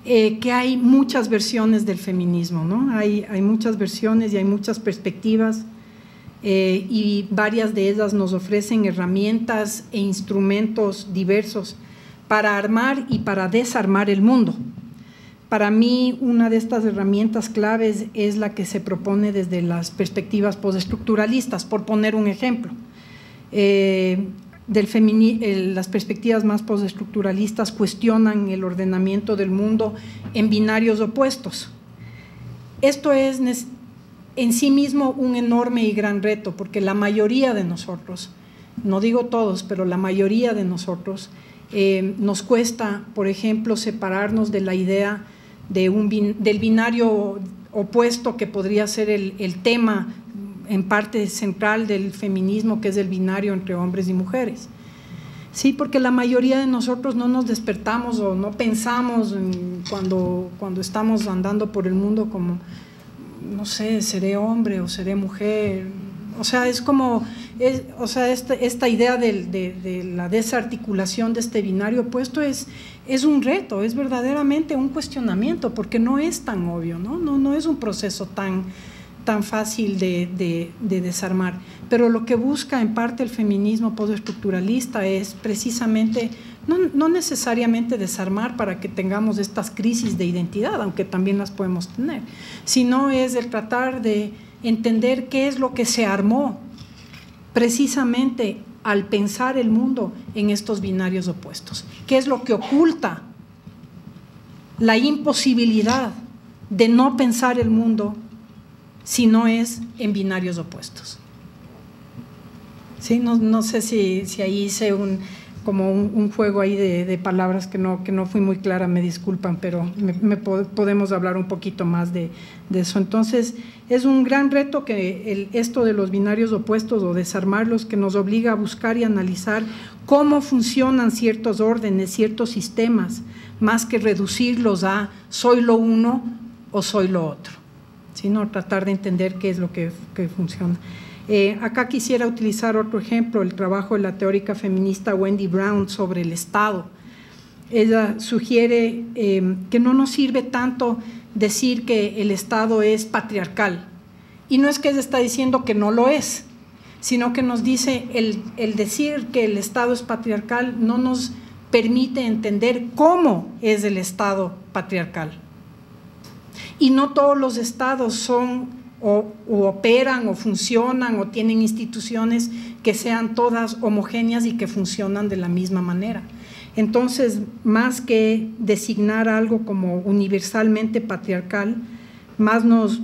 que hay muchas versiones del feminismo, ¿no? Hay muchas versiones y hay muchas perspectivas y varias de ellas nos ofrecen herramientas e instrumentos diversos para armar y para desarmar el mundo. Para mí, una de estas herramientas claves es la que se propone desde las perspectivas postestructuralistas, por poner un ejemplo. Las perspectivas más postestructuralistas cuestionan el ordenamiento del mundo en binarios opuestos. Esto es en sí mismo un enorme y gran reto, porque la mayoría de nosotros, no digo todos, pero la mayoría de nosotros, nos cuesta, por ejemplo, separarnos de la idea del binario opuesto que podría ser el tema en parte central del feminismo, que es el binario entre hombres y mujeres. Sí, porque la mayoría de nosotros no nos despertamos o no pensamos cuando estamos andando por el mundo como, no sé, seré hombre o seré mujer. O sea, es como, esta idea de la desarticulación de este binario opuesto es un reto, es verdaderamente un cuestionamiento, porque no es tan obvio, no es un proceso tan fácil de desarmar, pero lo que busca en parte el feminismo postestructuralista es precisamente no necesariamente desarmar para que tengamos estas crisis de identidad, aunque también las podemos tener, sino es el tratar de entender qué es lo que se armó precisamente al pensar el mundo en estos binarios opuestos, qué es lo que oculta la imposibilidad de no pensar el mundo si no es en binarios opuestos. ¿Sí? No sé si ahí hice un juego ahí de palabras que no fui muy clara, me disculpan, pero podemos hablar un poquito más de eso. Entonces, es un gran reto que esto de los binarios opuestos o desarmarlos, que nos obliga a buscar y analizar cómo funcionan ciertos órdenes, ciertos sistemas, más que reducirlos a soy lo uno o soy lo otro, sino tratar de entender qué es lo que funciona. Acá quisiera utilizar otro ejemplo, el trabajo de la teórica feminista Wendy Brown sobre el Estado. Ella sugiere que no nos sirve tanto decir que el Estado es patriarcal, y no es que ella está diciendo que no lo es, sino que nos dice el decir que el Estado es patriarcal no nos permite entender cómo es el Estado patriarcal. Y no todos los estados son o operan o funcionan o tienen instituciones que sean todas homogéneas y que funcionan de la misma manera. Entonces, más que designar algo como universalmente patriarcal, más nos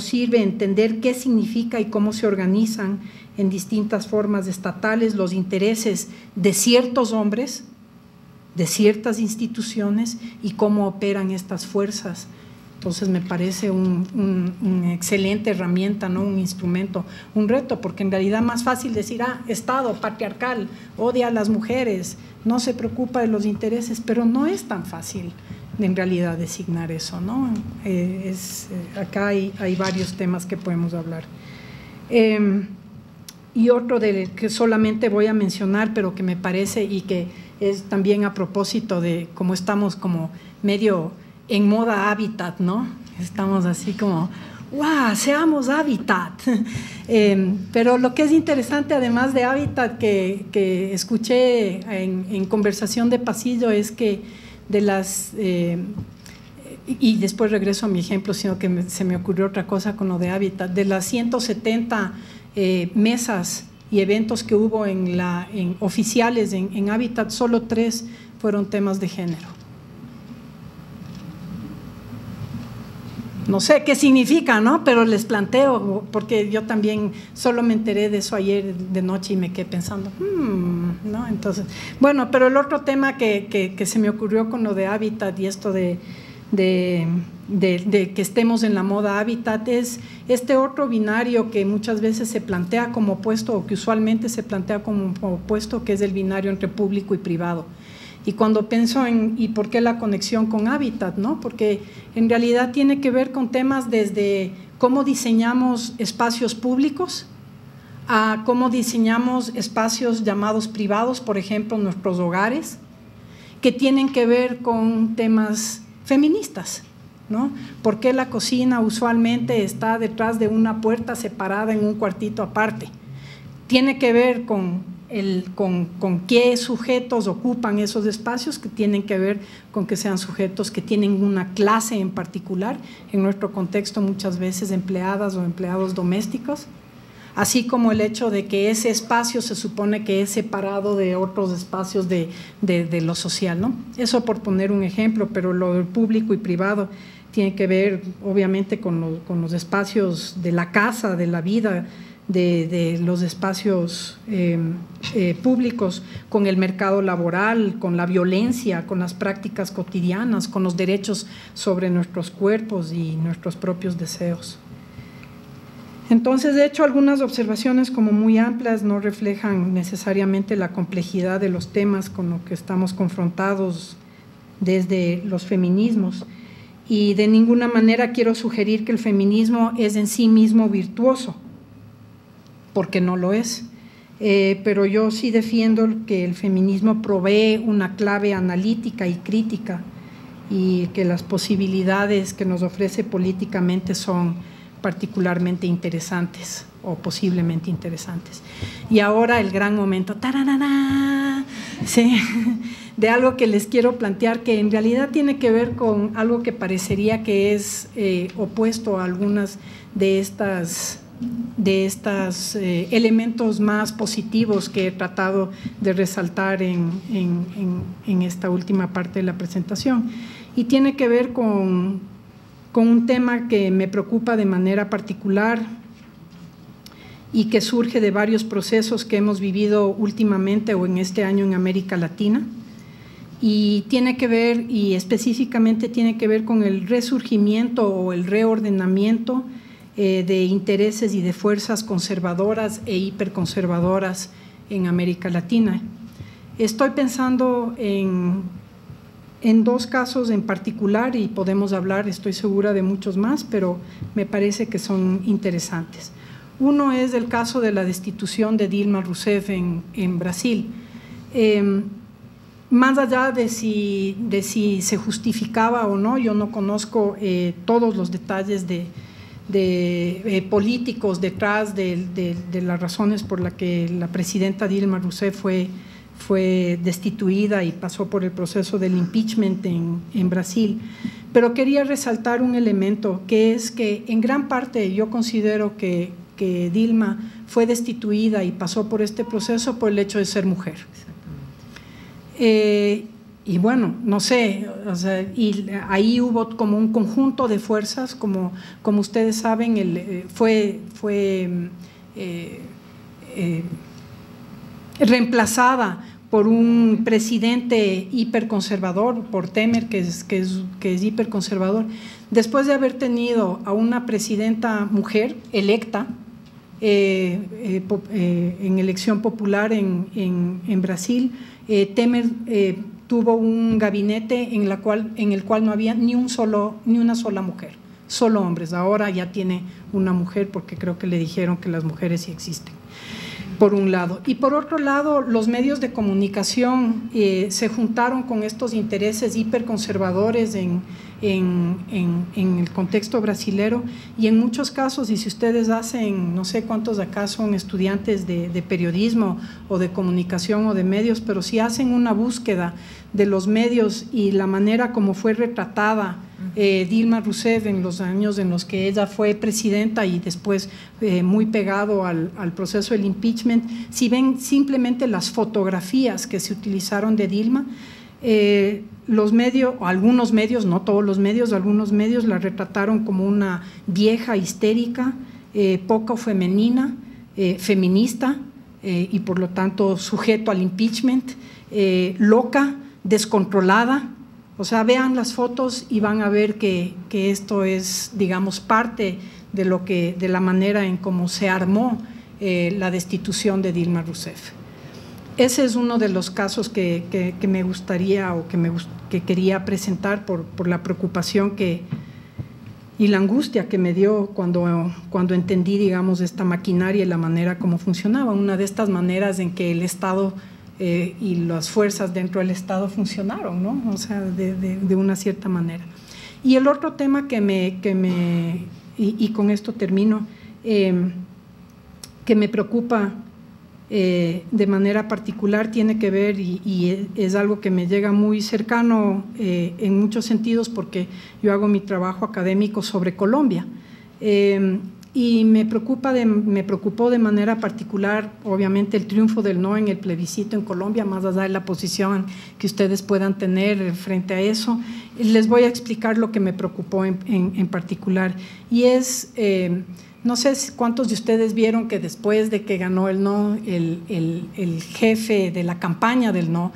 sirve entender qué significa y cómo se organizan en distintas formas estatales los intereses de ciertos hombres, de ciertas instituciones y cómo operan estas fuerzas. Entonces me parece una excelente herramienta, ¿no? Un instrumento, un reto, porque en realidad es más fácil decir, Estado patriarcal, odia a las mujeres, no se preocupa de los intereses, pero no es tan fácil en realidad designar eso, ¿no? Acá hay varios temas que podemos hablar. Y otro que solamente voy a mencionar, pero que me parece y que es también a propósito de cómo estamos como medio en moda hábitat, ¿no? Estamos así como, ¡guau! Seamos hábitat. Pero lo que es interesante, además de hábitat, que escuché en conversación de pasillo, es que de las… y después regreso a mi ejemplo, sino que se me ocurrió otra cosa con lo de hábitat. De las 170 mesas y eventos que hubo oficiales en hábitat, solo 3 fueron temas de género. No sé qué significa, ¿no? Pero les planteo, porque yo también solo me enteré de eso ayer de noche y me quedé pensando, ¿no? Entonces, bueno, pero el otro tema que se me ocurrió con lo de hábitat y esto de que estemos en la moda hábitat es este otro binario que muchas veces se plantea como opuesto o que usualmente se plantea como opuesto, que es el binario entre público y privado. Y cuando pienso ¿y por qué la conexión con hábitat? ¿No? Porque en realidad tiene que ver con temas desde cómo diseñamos espacios públicos a cómo diseñamos espacios llamados privados, por ejemplo, nuestros hogares, que tienen que ver con temas feministas, ¿no? ¿Por qué la cocina usualmente está detrás de una puerta separada en un cuartito aparte? Tiene que ver con qué sujetos ocupan esos espacios, que tienen que ver con que sean sujetos que tienen una clase en particular, en nuestro contexto muchas veces empleadas o empleados domésticos, así como el hecho de que ese espacio se supone que es separado de otros espacios de lo social, ¿no? Eso por poner un ejemplo, pero lo del público y privado tiene que ver obviamente con los espacios de la casa, de la vida, de los espacios públicos, con el mercado laboral, con la violencia, con las prácticas cotidianas, con los derechos sobre nuestros cuerpos y nuestros propios deseos. Entonces, de hecho, algunas observaciones como muy amplias no reflejan necesariamente la complejidad de los temas con los que estamos confrontados desde los feminismos, y de ninguna manera quiero sugerir que el feminismo es en sí mismo virtuoso, porque no lo es, pero yo sí defiendo que el feminismo provee una clave analítica y crítica y que las posibilidades que nos ofrece políticamente son particularmente interesantes o posiblemente interesantes. Y ahora el gran momento, ¡tararara! Sí, de algo que les quiero plantear, que en realidad tiene que ver con algo que parecería que es opuesto a algunas de estos elementos más positivos que he tratado de resaltar en esta última parte de la presentación, y tiene que ver con un tema que me preocupa de manera particular y que surge de varios procesos que hemos vivido últimamente o en este año en América Latina, y tiene que ver, y específicamente tiene que ver con el resurgimiento o el reordenamiento de intereses y de fuerzas conservadoras e hiperconservadoras en América Latina. Estoy pensando en 2 casos en particular, y podemos hablar, estoy segura, de muchos más, pero me parece que son interesantes. Uno es el caso de la destitución de Dilma Rousseff en Brasil. Más allá de si se justificaba o no, yo no conozco todos los detalles políticos detrás de las razones por las que la presidenta Dilma Rousseff fue destituida y pasó por el proceso del impeachment en Brasil, Pero quería resaltar un elemento, que es que en gran parte yo considero que Dilma fue destituida y pasó por este proceso por el hecho de ser mujer. Y bueno, no sé, o sea, y ahí hubo como un conjunto de fuerzas, como ustedes saben, fue reemplazada por un presidente hiperconservador, por Temer, que es hiperconservador, después de haber tenido a una presidenta mujer electa en elección popular en Brasil. Temer tuvo un gabinete en el cual no había ni una sola mujer, solo hombres. Ahora ya tiene una mujer porque creo que le dijeron que las mujeres sí existen, por un lado. Y por otro lado, los medios de comunicación se juntaron con estos intereses hiperconservadores en el contexto brasilero, y en muchos casos, y si ustedes hacen, no sé cuántos de acá son estudiantes de periodismo o de comunicación o de medios, pero si hacen una búsqueda de los medios y la manera como fue retratada Dilma Rousseff en los años en los que ella fue presidenta y después muy pegado al proceso del impeachment, si ven simplemente las fotografías que se utilizaron de Dilma, los medios, o algunos medios, no todos los medios, algunos medios la retrataron como una vieja histérica, poco femenina, feminista y por lo tanto sujeto al impeachment, loca, descontrolada. O sea, vean las fotos y van a ver que esto es, digamos, parte de la manera en cómo se armó la destitución de Dilma Rousseff. Ese es uno de los casos que me gustaría o que quería presentar por la preocupación y la angustia que me dio cuando entendí, digamos, esta maquinaria y la manera como funcionaba, una de estas maneras en que el Estado y las fuerzas dentro del Estado funcionaron, ¿no? O sea, de una cierta manera. Y el otro tema y con esto termino, que me preocupa de manera particular, tiene que ver, y es algo que me llega muy cercano en muchos sentidos, porque yo hago mi trabajo académico sobre Colombia. Y me preocupó de manera particular, obviamente, el triunfo del no en el plebiscito en Colombia, más allá de la posición que ustedes puedan tener frente a eso. Les voy a explicar lo que me preocupó en particular. Y es, no sé cuántos de ustedes vieron que después de que ganó el no, el jefe de la campaña del no,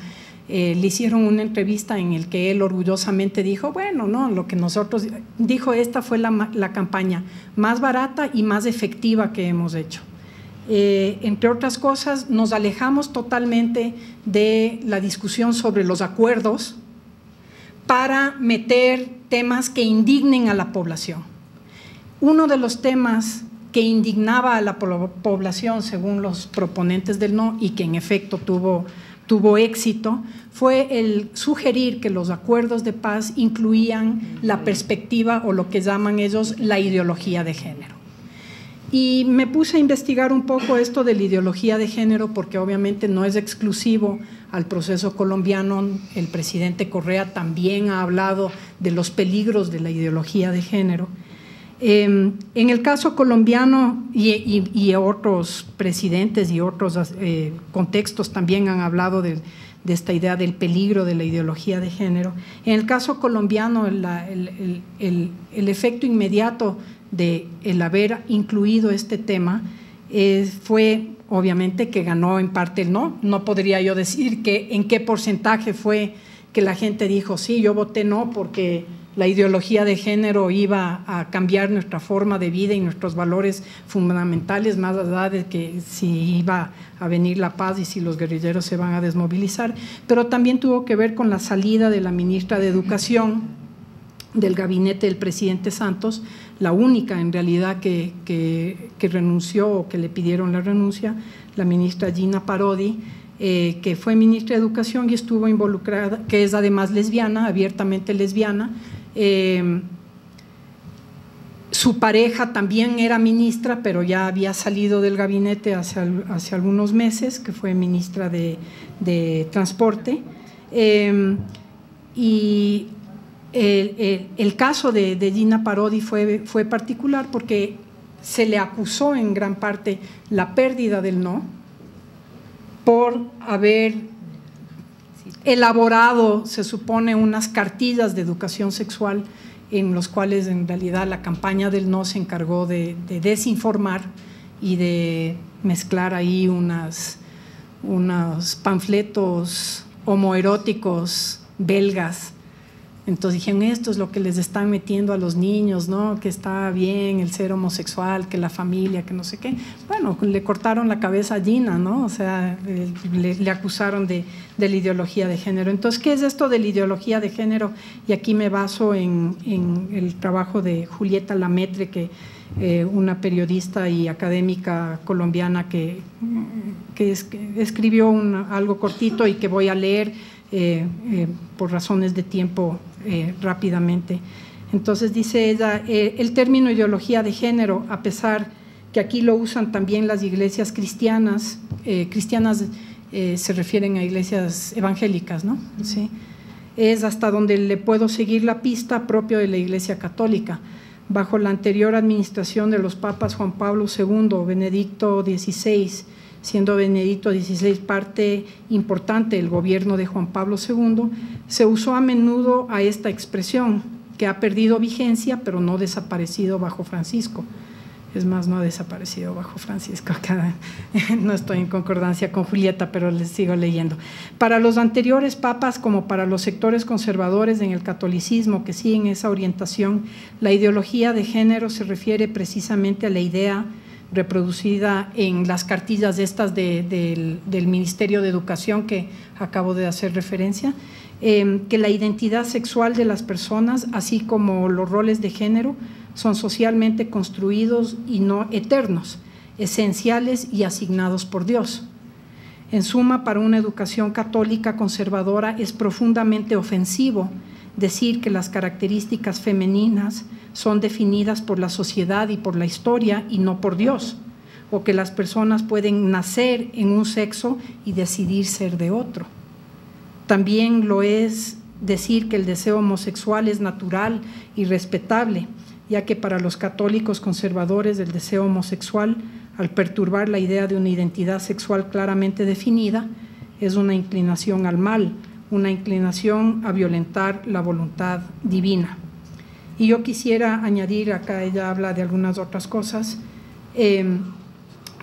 le hicieron una entrevista en el que él orgullosamente dijo, bueno, no, lo que nosotros, dijo, esta fue la campaña más barata y más efectiva que hemos hecho. Entre otras cosas, nos alejamos totalmente de la discusión sobre los acuerdos para meter temas que indignen a la población. Uno de los temas que indignaba a la población, según los proponentes del no, y que en efecto tuvo éxito, fue el sugerir que los acuerdos de paz incluían la perspectiva, o lo que llaman ellos, la ideología de género. Y me puse a investigar un poco esto de la ideología de género, porque obviamente no es exclusivo al proceso colombiano. El presidente Correa también ha hablado de los peligros de la ideología de género. En el caso colombiano, y otros presidentes y otros contextos también han hablado de esta idea del peligro de la ideología de género. En el caso colombiano, el efecto inmediato de el haber incluido este tema fue obviamente que ganó en parte el no. No podría yo decir en qué porcentaje fue que la gente dijo, sí, yo voté no porque la ideología de género iba a cambiar nuestra forma de vida y nuestros valores fundamentales, más allá de que si iba a venir la paz y si los guerrilleros se van a desmovilizar, pero también tuvo que ver con la salida de la ministra de Educación del gabinete del presidente Santos, la única en realidad que renunció o que le pidieron la renuncia, la ministra Gina Parodi, que fue ministra de Educación y estuvo involucrada, que es además lesbiana, abiertamente lesbiana. Su pareja también era ministra, pero ya había salido del gabinete hace algunos meses, que fue ministra de Transporte. Y el caso de Gina Parodi fue particular porque se le acusó en gran parte la pérdida del no por haber elaborado, se supone, unas cartillas de educación sexual en los cuales en realidad la campaña del no se encargó de desinformar y de mezclar ahí unos panfletos homoeróticos belgas. Entonces dijeron, esto es lo que les están metiendo a los niños, ¿no? Que está bien el ser homosexual, que la familia, que no sé qué. Bueno, le cortaron la cabeza a Gina, ¿no? O sea, le acusaron de la ideología de género. Entonces, ¿qué es esto de la ideología de género? Y aquí me baso en el trabajo de Julieta Lametre, que una periodista y académica colombiana que escribió algo cortito y que voy a leer por razones de tiempo rápidamente. Entonces dice ella, el término ideología de género, a pesar que aquí lo usan también las iglesias cristianas, se refieren a iglesias evangélicas, ¿no? ¿Sí? Es hasta donde le puedo seguir la pista propio de la Iglesia Católica. Bajo la anterior administración de los papas Juan Pablo II, Benedicto XVI, siendo Benedicto XVI parte importante del gobierno de Juan Pablo II, se usó a menudo a esta expresión, que ha perdido vigencia, pero no desaparecido bajo Francisco. Es más, no ha desaparecido bajo Francisco. No estoy en concordancia con Julieta, pero les sigo leyendo. Para los anteriores papas, como para los sectores conservadores en el catolicismo que siguen esa orientación, la ideología de género se refiere precisamente a la idea reproducida en las cartillas estas del Ministerio de Educación que acabo de hacer referencia, que la identidad sexual de las personas, así como los roles de género, son socialmente construidos y no eternos, esenciales y asignados por Dios. En suma, para una educación católica conservadora es profundamente ofensivo decir que las características femeninas son definidas por la sociedad y por la historia y no por Dios, o que las personas pueden nacer en un sexo y decidir ser de otro. También lo es decir que el deseo homosexual es natural y respetable, ya que para los católicos conservadores el deseo homosexual, al perturbar la idea de una identidad sexual claramente definida, es una inclinación al mal, una inclinación a violentar la voluntad divina. Y yo quisiera añadir, acá ella habla de algunas otras cosas,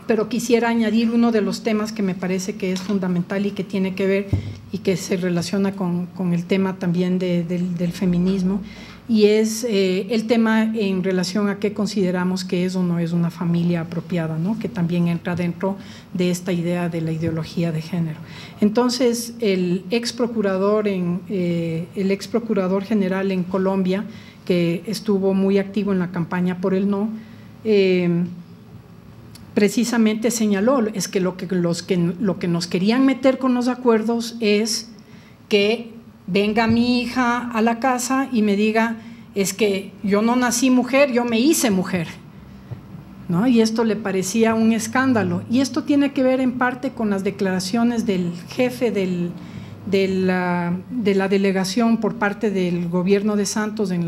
pero quisiera añadir uno de los temas que me parece que es fundamental y que tiene que ver y que se relaciona con el tema también del feminismo, y es el tema en relación a qué consideramos que es o no es una familia apropiada, ¿no? Que también entra dentro de esta idea de la ideología de género. Entonces, el ex procurador general en Colombia, que estuvo muy activo en la campaña por el no, precisamente señaló, es que lo que nos querían meter con los acuerdos es que venga mi hija a la casa y me diga, es que yo no nací mujer, yo me hice mujer, ¿no? Y esto le parecía un escándalo. Y esto tiene que ver en parte con las declaraciones del jefe de la delegación por parte del gobierno de Santos en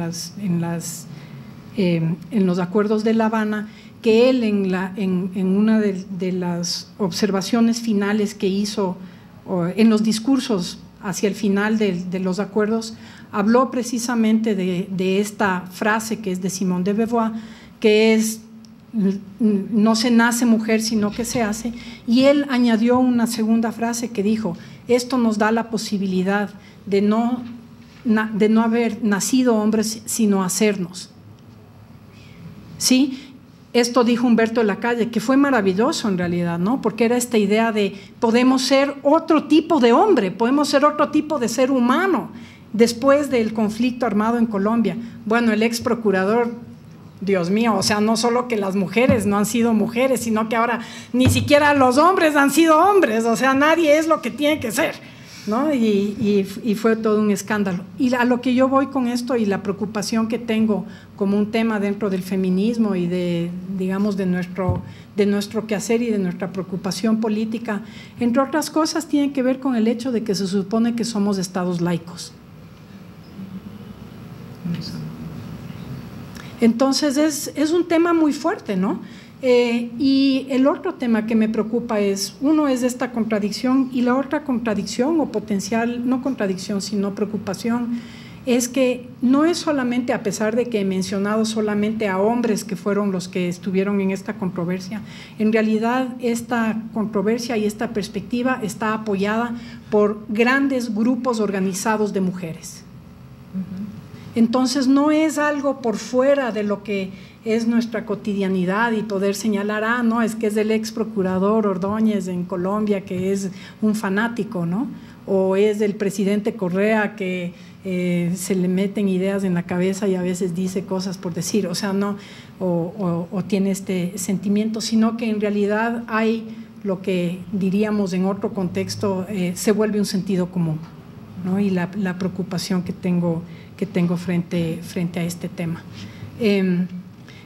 los acuerdos de La Habana, que él en una de las observaciones finales que hizo en los discursos hacia el final de los acuerdos, habló precisamente de esta frase que es de Simone de Beauvoir, que es no se nace mujer sino que se hace, y él añadió una segunda frase que dijo, esto nos da la posibilidad de no haber nacido hombres sino hacernos. ¿Sí? Esto dijo Humberto Lacalle, que fue maravilloso en realidad, ¿no? Porque era esta idea de podemos ser otro tipo de hombre, podemos ser otro tipo de ser humano después del conflicto armado en Colombia. Bueno, el ex procurador, Dios mío, o sea, no solo que las mujeres no han sido mujeres, sino que ahora ni siquiera los hombres han sido hombres, o sea, nadie es lo que tiene que ser, ¿no? Y fue todo un escándalo. Y a lo que yo voy con esto y la preocupación que tengo como un tema dentro del feminismo y digamos, de nuestro quehacer y de nuestra preocupación política, entre otras cosas, tiene que ver con el hecho de que se supone que somos estados laicos. Entonces es un tema muy fuerte, ¿no? Y el otro tema que me preocupa es, uno es esta contradicción, y la otra contradicción o potencial, no contradicción, sino preocupación, es que no es solamente, a pesar de que he mencionado solamente a hombres que fueron los que estuvieron en esta controversia, en realidad esta controversia y esta perspectiva está apoyada por grandes grupos organizados de mujeres. Entonces no es algo por fuera de lo que es nuestra cotidianidad y poder señalar, no, es que es el ex procurador Ordóñez en Colombia que es un fanático, ¿no? O es el presidente Correa que se le meten ideas en la cabeza y a veces dice cosas por decir, o sea, no, o tiene este sentimiento, sino que en realidad hay lo que diríamos en otro contexto, se vuelve un sentido común, ¿no? Y la preocupación que tengo frente a este tema.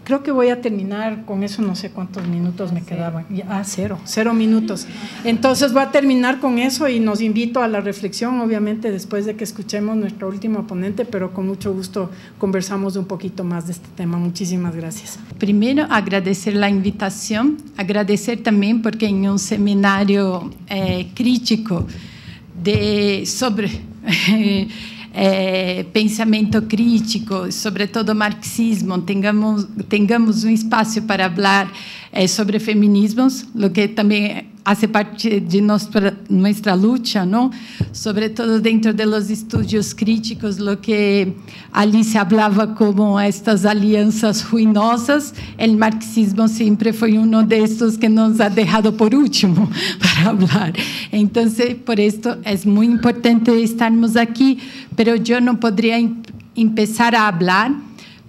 Creo que voy a terminar con eso, no sé cuántos minutos me quedaban. Cero minutos. Entonces voy a terminar con eso y nos invito a la reflexión, obviamente después de que escuchemos nuestro último ponente, pero con mucho gusto conversamos un poquito más de este tema. Muchísimas gracias. Primero, agradecer la invitación, agradecer también porque en un seminario crítico sobre pensamento crítico, sobretudo marxismo, tengamos um espaço para falar sobre feminismos, o que também faz parte de nossa luta, não? Sobretudo dentro dos estudos críticos, o que Alice falava como estas alianças ruinosas, o marxismo sempre foi destes que nos ha deixado por último para falar. Então, por isso é muito importante estarmos aqui, mas eu não poderia começar a falar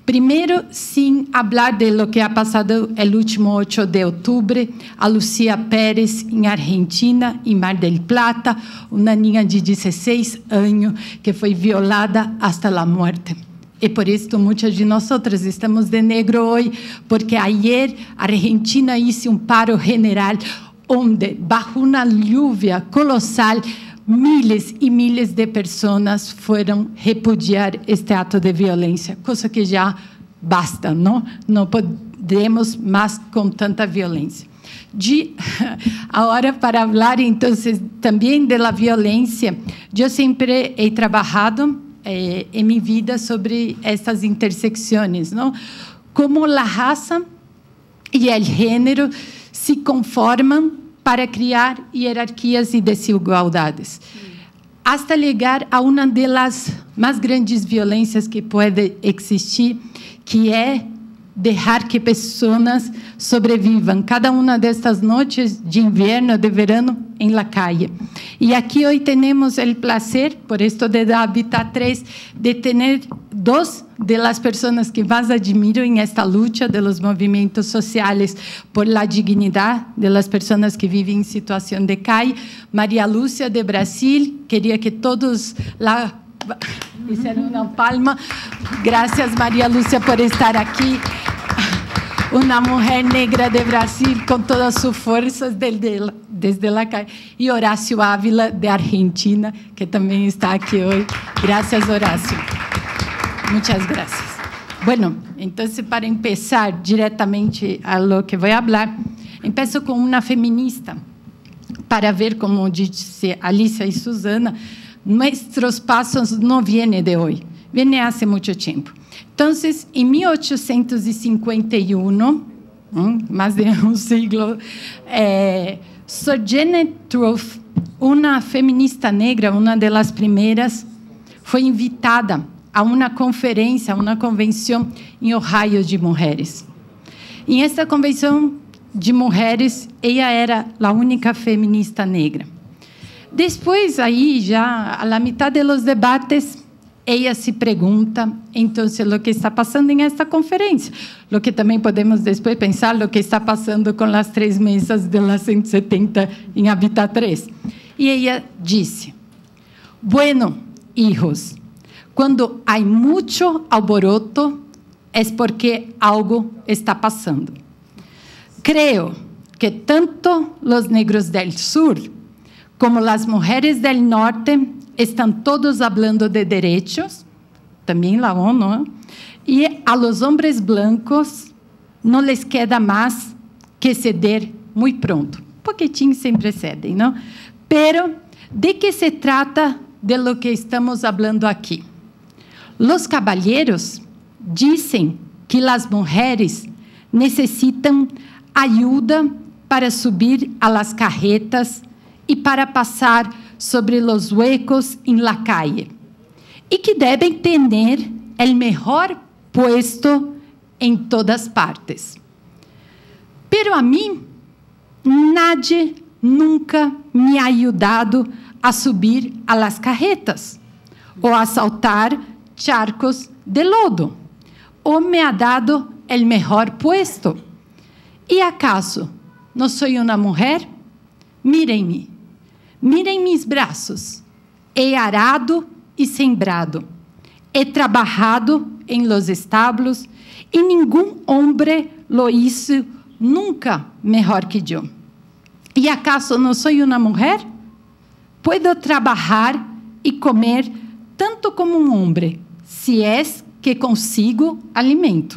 primeiro, sem falar de lo que ha passado o último 8 de outubro, a Lucía Pérez, em Argentina, em Mar del Plata, uma menina de 16 anos que foi violada hasta a morte. E por isso, muitas de nós estamos de negro hoje, porque ayer a Argentina hizo paro general, onde, bajo uma lluvia colossal, miles e miles de pessoas foram repudiar este ato de violência, coisa que já basta, não? Não podemos mais com tanta violência. Agora, para falar, então, também da violência, eu sempre he trabalhado em minha vida sobre estas intersecções, não? Como a raça e o gênero se conformam para criar hierarquias e desigualdades, hasta chegar a uma das mais grandes violências que pode existir, que é deixar que pessoas sobrevivam cada uma destas noites de inverno, de verano, em la calle. E aqui hoje temos o prazer, por isso de Habitat 3, de ter duas das pessoas que mais admiro em esta luta de los movimentos sociais por la dignidade de las pessoas que vivem em situação de calle. Maria Lúcia, de Brasil, queria que todos lá hicieran uma palma. Graças, Maria Lúcia, por estar aqui. Uma mulher negra de Brasil com todas suas forças desde la calle. E Horácio Ávila, de Argentina, que também está aqui hoje. Graças, Horácio. Muchas gracias. Bueno, entonces, para empezar diretamente a lo que voy a hablar, empiezo con una feminista, para ver, como dice Alicia y Susana, nuestros pasos no vienen de hoy, vienen hace mucho tiempo. Entonces, en 1851, más de un siglo, Sojourner Truth, una feminista negra, una de las primeras, fue invitada a uma conferência, uma convenção em Ohio de mulheres. Em esta convenção de mulheres, ela era a única feminista negra. Depois, aí, já a la mitad de los debates, ela se pergunta, então, o que está passando em esta conferência, o que também podemos depois pensar, o que está passando com as 3 mesas de las 170 em Habitat 3. E ela disse: bueno, hijos, quando há muito alboroto, é porque algo está passando. Creo que tanto os negros del sur como as mulheres del norte estão todos falando de direitos, también la ONU, y a los hombres blancos no les queda más que ceder muy pronto. Un poquitín siempre ceden, ¿no? Pero, ¿de qué se trata de lo que estamos hablando aquí? Los caballeros dicen que las mujeres necesitan ayuda para subir a las carretas y para pasar sobre los huecos en la calle, y que deben tener el mejor puesto en todas partes. Pero a mí, nadie nunca me ha ayudado a subir a las carretas o a saltar charcos de lodo, o me ha dado el mejor puesto. ¿Y acaso no soy una mujer? Mírenme, miren mis brazos. He arado y sembrado. He trabajado en los establos y ningún hombre lo hizo nunca mejor que yo. ¿Y acaso no soy una mujer? Puedo trabajar y comer tanto como un hombre, si es que consigo alimento.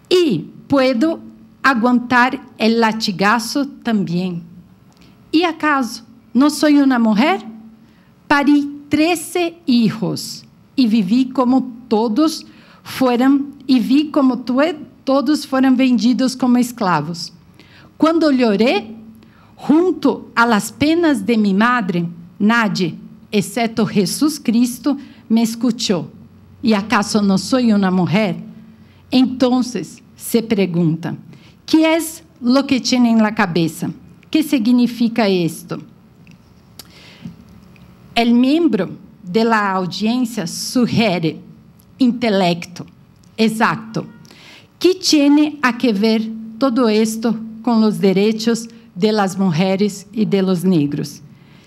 Y puedo aguantar el latigazo también. ¿Y acaso no soy una mujer? Parí 13 hijos y viví como todos fueron, y vi como todos fueron vendidos como esclavos. Cuando lloré junto a las penas de mi madre, nadie, excepto Jesús Cristo, me escuchó. ¿Y acaso no soy una mujer? Entonces se pregunta, ¿qué es lo que tiene en la cabeza? ¿Qué significa esto? El miembro de la audiencia sugiere intelecto, exacto. ¿Qué tiene a que ver todo esto con los derechos de las mujeres y de los negros?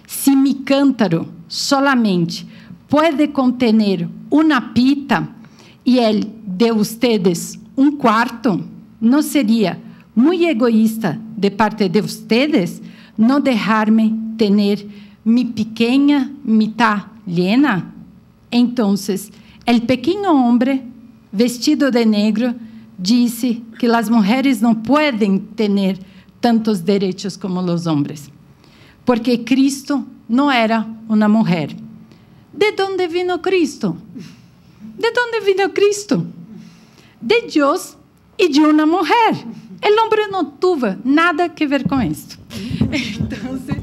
Si mi cántaro solamente puede contener una pita y el de ustedes un cuarto, ¿no sería muy egoísta de parte de ustedes no dejarme tener mi pequeña mitad llena? Entonces, el pequeño hombre vestido de negro dice que las mujeres no pueden tener tantos derechos como los hombres, porque Cristo no era una mujer. ¿De dónde vino Cristo? ¿De dónde vino Cristo? De Dios y de una mujer. El hombre no tuvo nada que ver con esto. Entonces,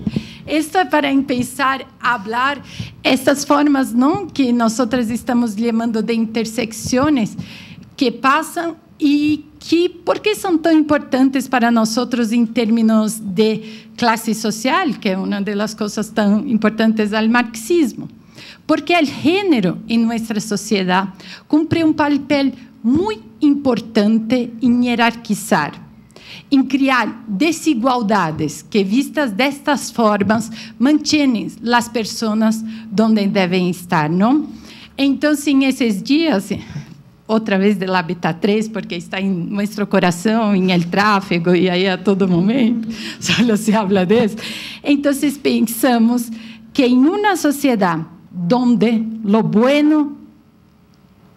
esto es para empezar a hablar estas formas, ¿no?, que nosotros estamos llamando de intersecciones que pasan y que, ¿por qué son tan importantes para nosotros en términos de clase social, que es una de las cosas tan importantes del marxismo? Porque el género en nuestra sociedad cumple un papel muy importante en jerarquizar, en crear desigualdades que, vistas de estas formas, mantienen las personas donde deben estar, ¿no? Entonces, en esos días, otra vez del Hábitat 3, porque está en nuestro corazón, en el tráfico y ahí a todo momento, solo se habla de eso. Entonces, pensamos que en una sociedad donde lo bueno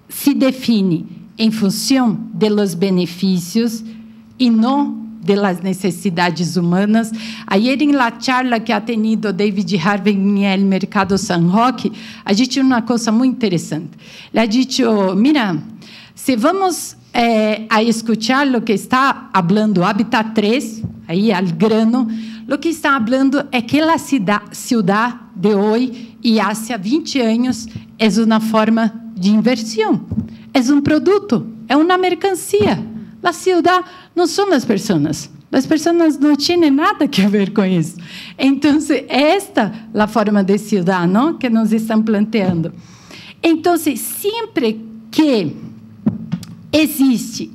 se define en función de los beneficios y no de las necesidades humanas. Ayer, en la charla que ha tenido David Harvey en el Mercado San Roque, ha dicho una cosa muy interesante. Le ha dicho, mira, si vamos a escuchar lo que está hablando Hábitat 3, ahí al grano, lo que está hablando es que la ciudad de hoy y hace 20 años es una forma de inversión, es un producto, es una mercancía. La ciudad no son las personas no tienen nada que ver con eso. Entonces, esta es la forma de ciudad, ¿no?, que nos están planteando. Entonces, siempre que existe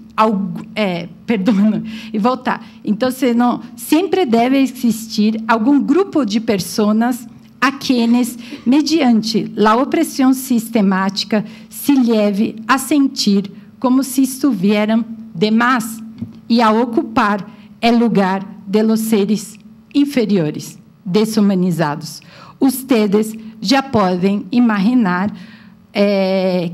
Entonces, no, siempre debe existir algún grupo de personas a quienes, mediante la opresión sistemática, se lleve a sentir como si estuvieran de más y a ocupar el lugar de los seres inferiores, deshumanizados. Ustedes já podem imaginar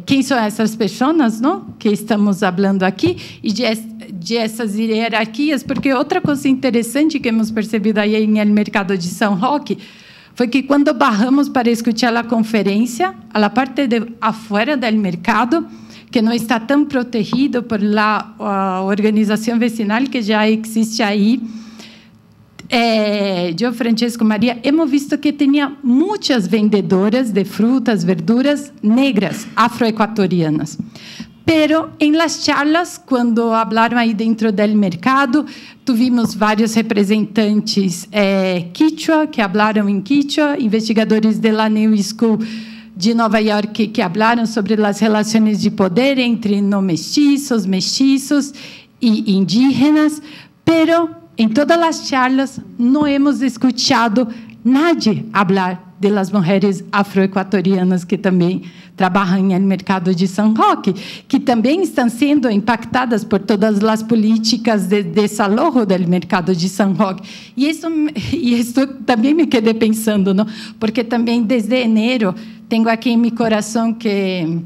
quem são essas pessoas, não? Que estamos falando aqui, e de essas hierarquias, porque outra coisa interessante que hemos percebido aí no mercado de São Roque foi que quando barramos para escutar a conferência, a parte de afuera do mercado, que não está tão protegido por a organização vecinal que já existe aí, eu, Francesco, Maria, hemos visto que tinha muitas vendedoras de frutas, verduras negras, afroequatorianas. Pero em las charlas, quando falaram aí dentro do mercado, tivemos vários representantes quichua, que falaram em quichua, investigadores da New School de Nova York, que falaram sobre as relações de poder entre não mestiços, mestiços e indígenas, pero em todas as charlas não hemos escutado nadie falar de las mulheres afroequatorianas que também trabalham no mercado de São Roque, que também estão sendo impactadas por todas as políticas de desalojo do mercado de São Roque. E isso também me quedei pensando, não? Porque também desde enero tenho aqui em meu coração que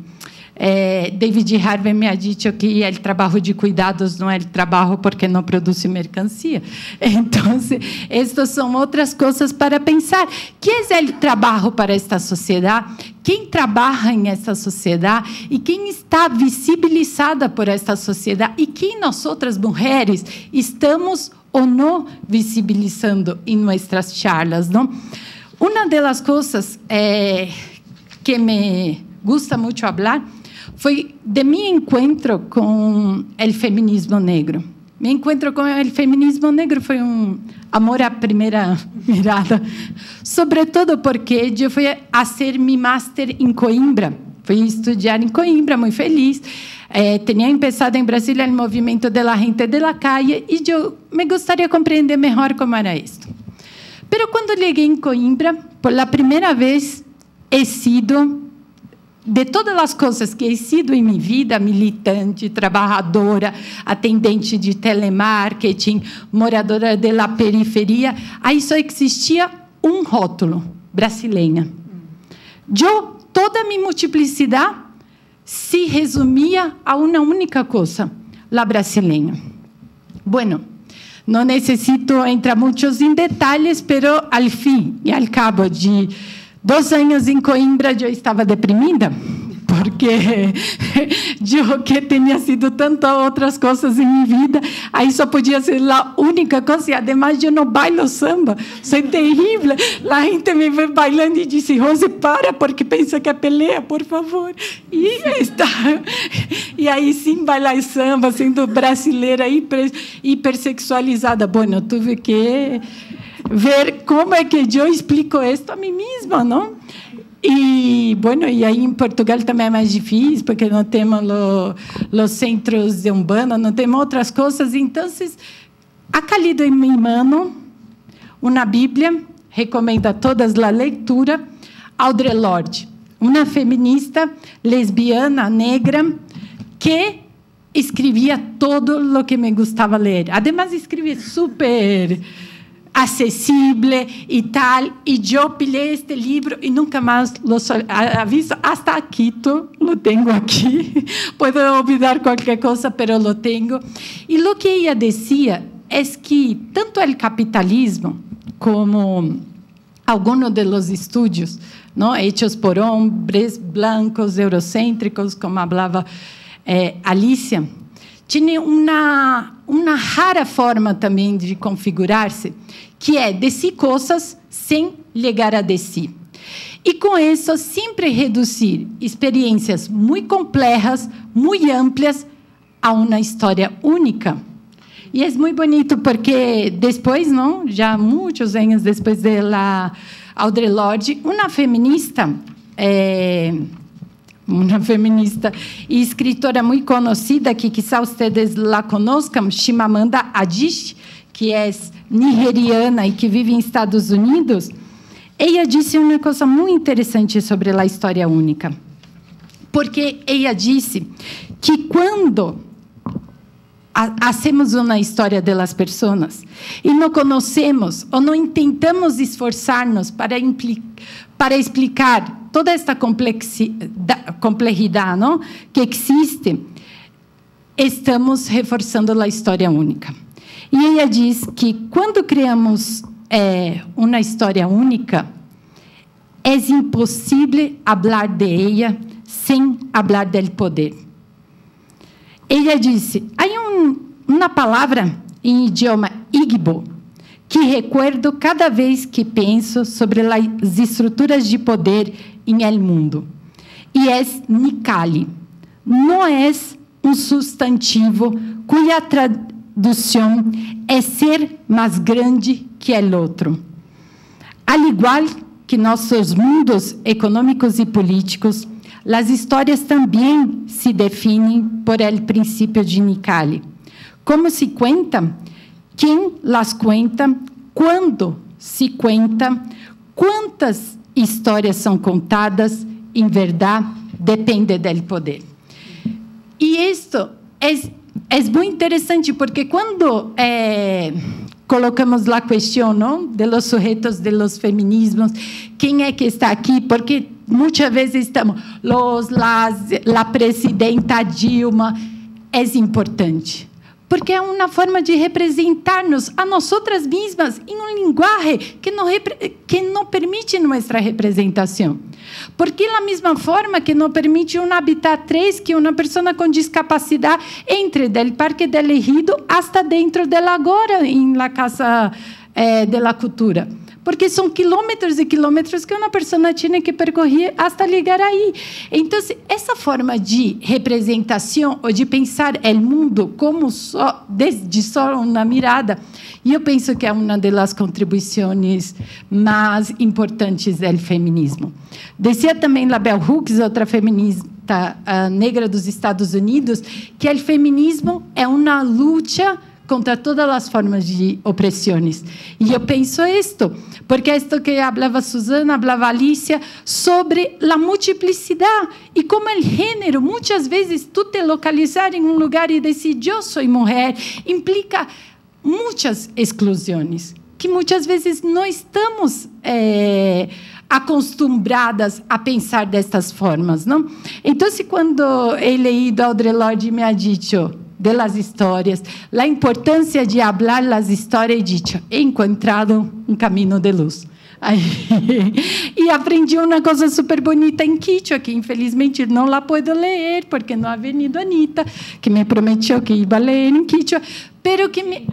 David Harvey me ha dicho que o trabalho de cuidados não é trabalho porque não produz mercancia. Então, estas são outras coisas para pensar. Que é o trabalho para esta sociedade? Quem trabalha nessa sociedade e quem está visibilizada por esta sociedade e quem nós outras mulheres estamos ou não visibilizando em nossas charlas, não? Uma das coisas que me gusta muito falar foi de meu encontro com o feminismo negro. Meu encontro com o feminismo negro foi amor à primeira mirada, sobretudo porque eu fui fazer meu master em Coimbra. Fui estudar em Coimbra, muito feliz. Tinha começado em Brasília o movimento da gente de la calle e eu me gostaria de compreender melhor como era isto. Mas quando cheguei em Coimbra, por a primeira vez, he sido de todas as coisas que he sido em minha vida, militante, trabalhadora, atendente de telemarketing, moradora da periferia, aí só existia um rótulo, brasileira. Toda a minha multiplicidade se resumia a uma única coisa, a brasileira. Bueno, não necessito entrar muitos em detalhes, pero al fim e al cabo de 2 anos em Coimbra, eu estava deprimida, porque eu que tinha sido tantas outras coisas em minha vida, aí só podia ser a única coisa, e ademais eu não bailo samba, sou terrível. A gente me vê bailando e diz, Rose, para, porque pensa que é peleia, por favor. E aí sim, bailar samba, sendo brasileira, hipersexualizada. Bom, eu tive que ver como é que eu explico isso a mim mesma, não? E, bueno, e aí em Portugal também é mais difícil, porque não temos os centros de Umbanda, não temos outras coisas. Então, acá lido em minha mão uma Bíblia, recomendo a todas a leitura, Audre Lorde, uma feminista lesbiana, negra, que escrevia todo o que me gostava ler. Además, escrevia super acessível e tal, e eu pilhei este livro e nunca mais lo aviso, hasta Quito, lo tenho aqui, puedo olvidar qualquer coisa, pero lo tenho. E o que ela dizia é que tanto o capitalismo como alguns dos estudos, não, hechos por homens blancos, eurocêntricos, como falava Alicia, tinha uma rara forma também de configurar-se, que é dizer coisas sem chegar a dizer. E com isso, sempre reduzir experiências muito complexas, muito amplas, a uma história única. E é muito bonito, porque depois, não, já muitos anos depois dela, Audre Lorde, uma feminista e escritora muito conhecida, que quizá vocês la conozcam, Chimamanda Adichie, que é nigeriana e que vive em Estados Unidos. Ela disse uma coisa muito interessante sobre a história única, porque ela disse que quando hacemos uma história das pessoas e não conhecemos ou não tentamos esforçar-nos para explicar toda esta complexidade não? Que existe, estamos reforçando a história única. E ela diz que quando criamos uma história única, é impossível falar de ela sem falar do poder. Ela disse, há uma palavra em idioma Igbo que recuerdo cada vez que penso sobre as estruturas de poder em el mundo. E é Nikali. Não é um substantivo cuja tradução é ser mais grande que o outro. Al igual que nossos mundos econômicos e políticos, as histórias também se definem por el princípio de Nikali. Como se cuenta, quem las cuenta, quando se cuenta, quantas histórias são contadas, em verdade, depende do poder. E isto é muito interessante, porque quando colocamos a questão não, de los sujeitos de los feminismos, quem é que está aqui? Porque muitas vezes estamos, a presidenta Dilma, é importante, porque é uma forma de representar-nos a nós mesmas em um linguagem que não permite nossa representação. Porque da mesma forma que não permite um habitat 3 que uma pessoa com discapacidade entre do Parque del Ejido hasta dentro del Agora, em la Casa de la Cultura. Porque são quilômetros e quilômetros que uma pessoa tinha que percorrer até chegar aí. Então, essa forma de representação ou de pensar o mundo como desde só uma mirada, eu penso que é uma das contribuições mais importantes do feminismo. Dizia também la Bell Hooks, outra feminista negra dos Estados Unidos, que o feminismo é uma luta contra todas as formas de opressões. E eu penso isto, porque é isto que falava Susana, falava Alicia, sobre a multiplicidade e como o gênero, muitas vezes, tu te localizar em um lugar e dizer, eu sou mulher, implica muitas exclusões, que muitas vezes não estamos acostumbradas a pensar destas formas, não? Então, quando he leído Audre Lorde me ha dicho de las histórias, a importância de falar as histórias, e dicho, he encontrado um caminho de luz. E aprendi uma coisa super bonita em Quichua, que infelizmente não la puedo ler, porque não ha venido Anita, que me prometeu que ia ler em Quichua, pero que me...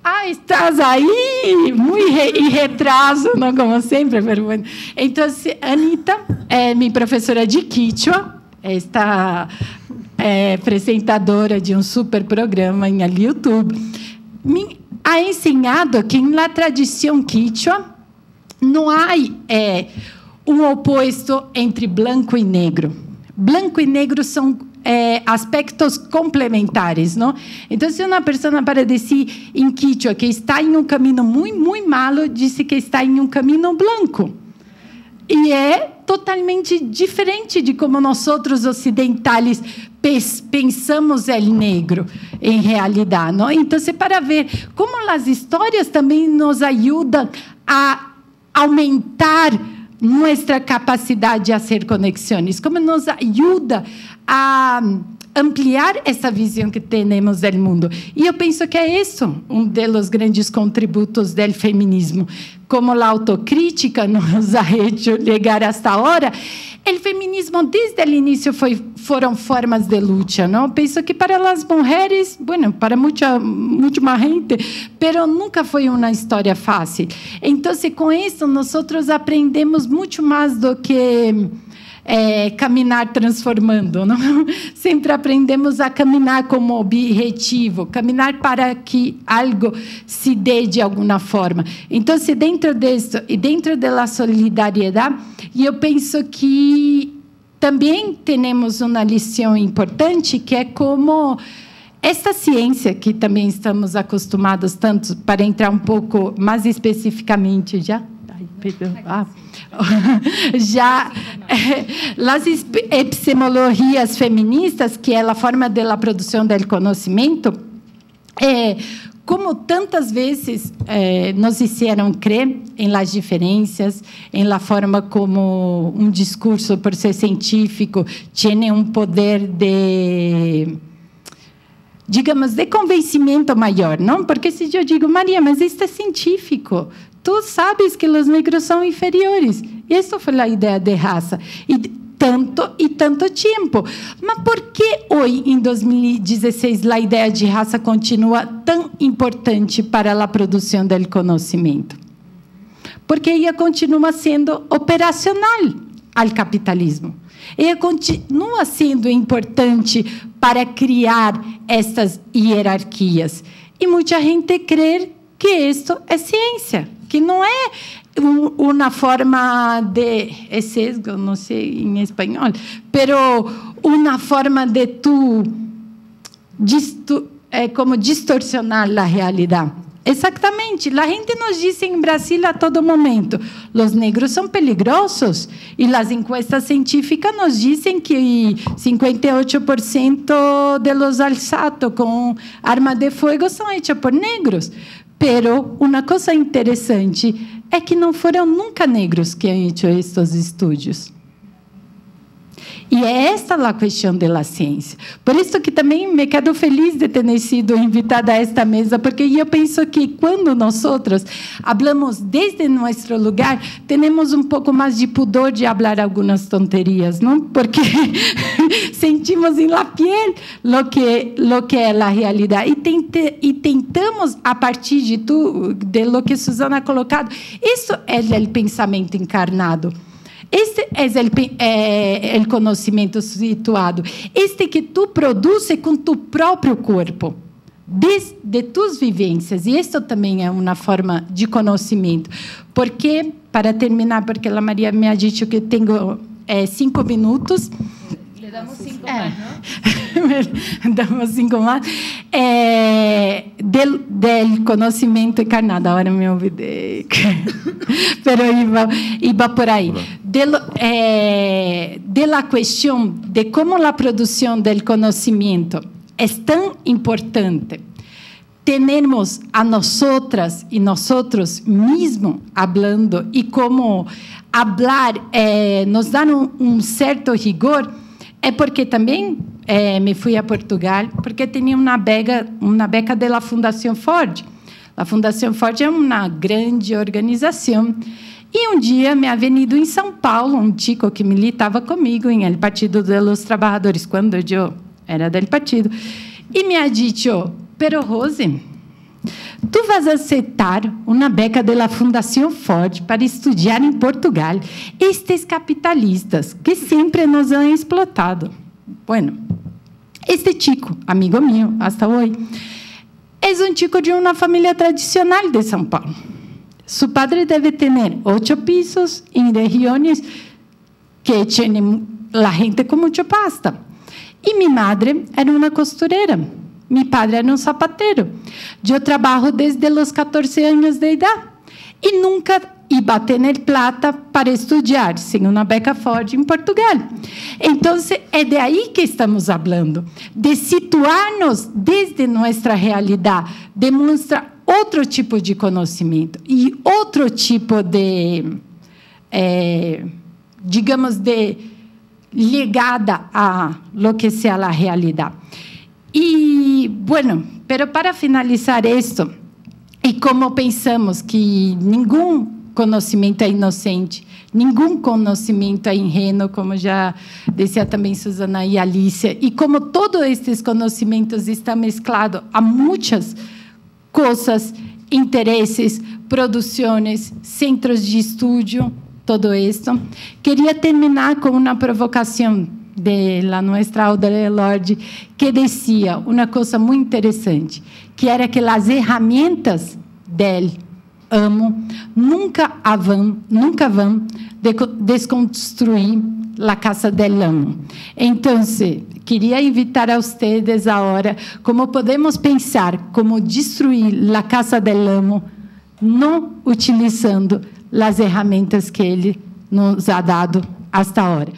Ah, estás aí, muito retraso, não como sempre, pero bueno. Então, Anita é minha professora de Quichua, está apresentadora de um super programa em YouTube, me ha ensinado que na tradição quichua não há um oposto entre branco e negro. Branco e negro são aspectos complementares, não? Então, se uma pessoa para dizer em quichua que está em um caminho muito malo, diz que está em um caminho branco. E é totalmente diferente de como nós outros ocidentais pensamos o negro em realidade, não? Então, para ver como as histórias também nos ajudam a aumentar nossa capacidade de fazer conexões, como nos ajuda a ampliar essa visão que temos do mundo. E eu penso que é isso um dos grandes contributos do feminismo. Como a autocrítica nos ha hecho chegar hasta agora, o feminismo desde o início foram formas de luta, não? Penso que para as mulheres, bueno, para muita mais gente, pero nunca foi uma história fácil. Então, com isso, nós aprendemos muito mais do que caminhar transformando, não? Sempre aprendemos a caminhar como objetivo, caminhar para que algo se dê de alguma forma. Então, dentro disso e dentro da solidariedade, eu penso que também temos uma lição importante, que é como esta ciência que também estamos acostumados tanto, para entrar um pouco mais especificamente já. Já as epistemologias feministas, que é a forma da produção do conhecimento, como tantas vezes nos hicieron crer em las diferenças, em la forma como um discurso, por ser científico, tem um poder de, digamos, de convencimento maior, não? Porque se eu digo, Maria, mas isto é científico, tu sabes que os negros são inferiores. E essa foi a ideia de raça. E tanto tempo. Mas por que hoje, em 2016, a ideia de raça continua tão importante para a produção do conhecimento? Porque ela continua sendo operacional ao capitalismo. Ela continua sendo importante para criar estas hierarquias. E muita gente crê que isso é ciência, que não é uma forma de sesgo, não sei em espanhol, pero uma forma de como distorcionar a realidade. Exatamente. A gente nos diz em Brasil a todo momento, os negros são peligrosos, e as encuestas científicas nos dizem que 58% de los alzados com arma de fogo são hechos por negros. Pero uma coisa interessante é que não foram nunca negros que han hecho estes estudos. E é esta a questão da ciência. Por isso que também me quedo feliz de ter sido invitada a esta mesa, porque eu penso que quando nós falamos desde nosso lugar, temos um pouco mais de pudor de falar algumas tonterias, não? Porque sentimos em la piel lo que é a realidade e tentamos a partir de lo que Susana ha colocado. Isso é o pensamento encarnado. Este é o conhecimento situado. Este que tu produzes com tu próprio corpo, de tus vivências. E isso também é uma forma de conhecimento. Porque, para terminar, porque a Maria me ha dito que tenho 5 minutos. Le damos 5 más, ¿no? Damos 5 más. Del conhecimento encarnado. Agora me olvidei. Pero iba por aí. De la questão de como a produção do conhecimento é tão importante. Temos a nosotras e nosotros mesmos falando e como falar nos dá um certo rigor. É porque também me fui a Portugal, porque tinha uma beca da Fundação Ford. A Fundação Ford é uma grande organização. E dia me ha venido em São Paulo um chico que militava comigo em el Partido dos Trabalhadores, quando eu era del partido, e me ha dicho, pero Rose, tu vas aceitar uma beca da Fundação Ford para estudar em Portugal estes capitalistas que sempre nos han explotado. Bueno, este chico, amigo mío, hasta hoje, é um chico de uma família tradicional de São Paulo. Su padre deve ter 8 pisos em regiões que tienen la gente com mucha pasta. E minha madre era uma costureira. Mi padre era um zapateiro. Eu trabalho desde os 14 anos de idade e nunca iba a ter plata para estudar sem uma beca Ford em Portugal. Então, é de aí que estamos falando, de situar-nos desde nossa realidade, demonstra outro tipo de conhecimento e outro tipo de, digamos, de ligada a lo que sea a realidade. E, bueno, pero para finalizar isto, e como pensamos que nenhum conhecimento é inocente, nenhum conhecimento é ingênuo, como já dizia também Susana e Alicia, e como todos estes conhecimentos estão mesclados a muitas coisas, interesses, produções, centros de estudo, todo isso. Queria terminar com uma provocação de nossa Audre Lorde, que dizia uma coisa muito interessante, que era que as ferramentas del amo nunca vão desconstruir a casa del amo. Então, queria invitar a vocês agora como podemos pensar como destruir a casa del amo, não utilizando as ferramentas que ele nos ha dado hasta agora.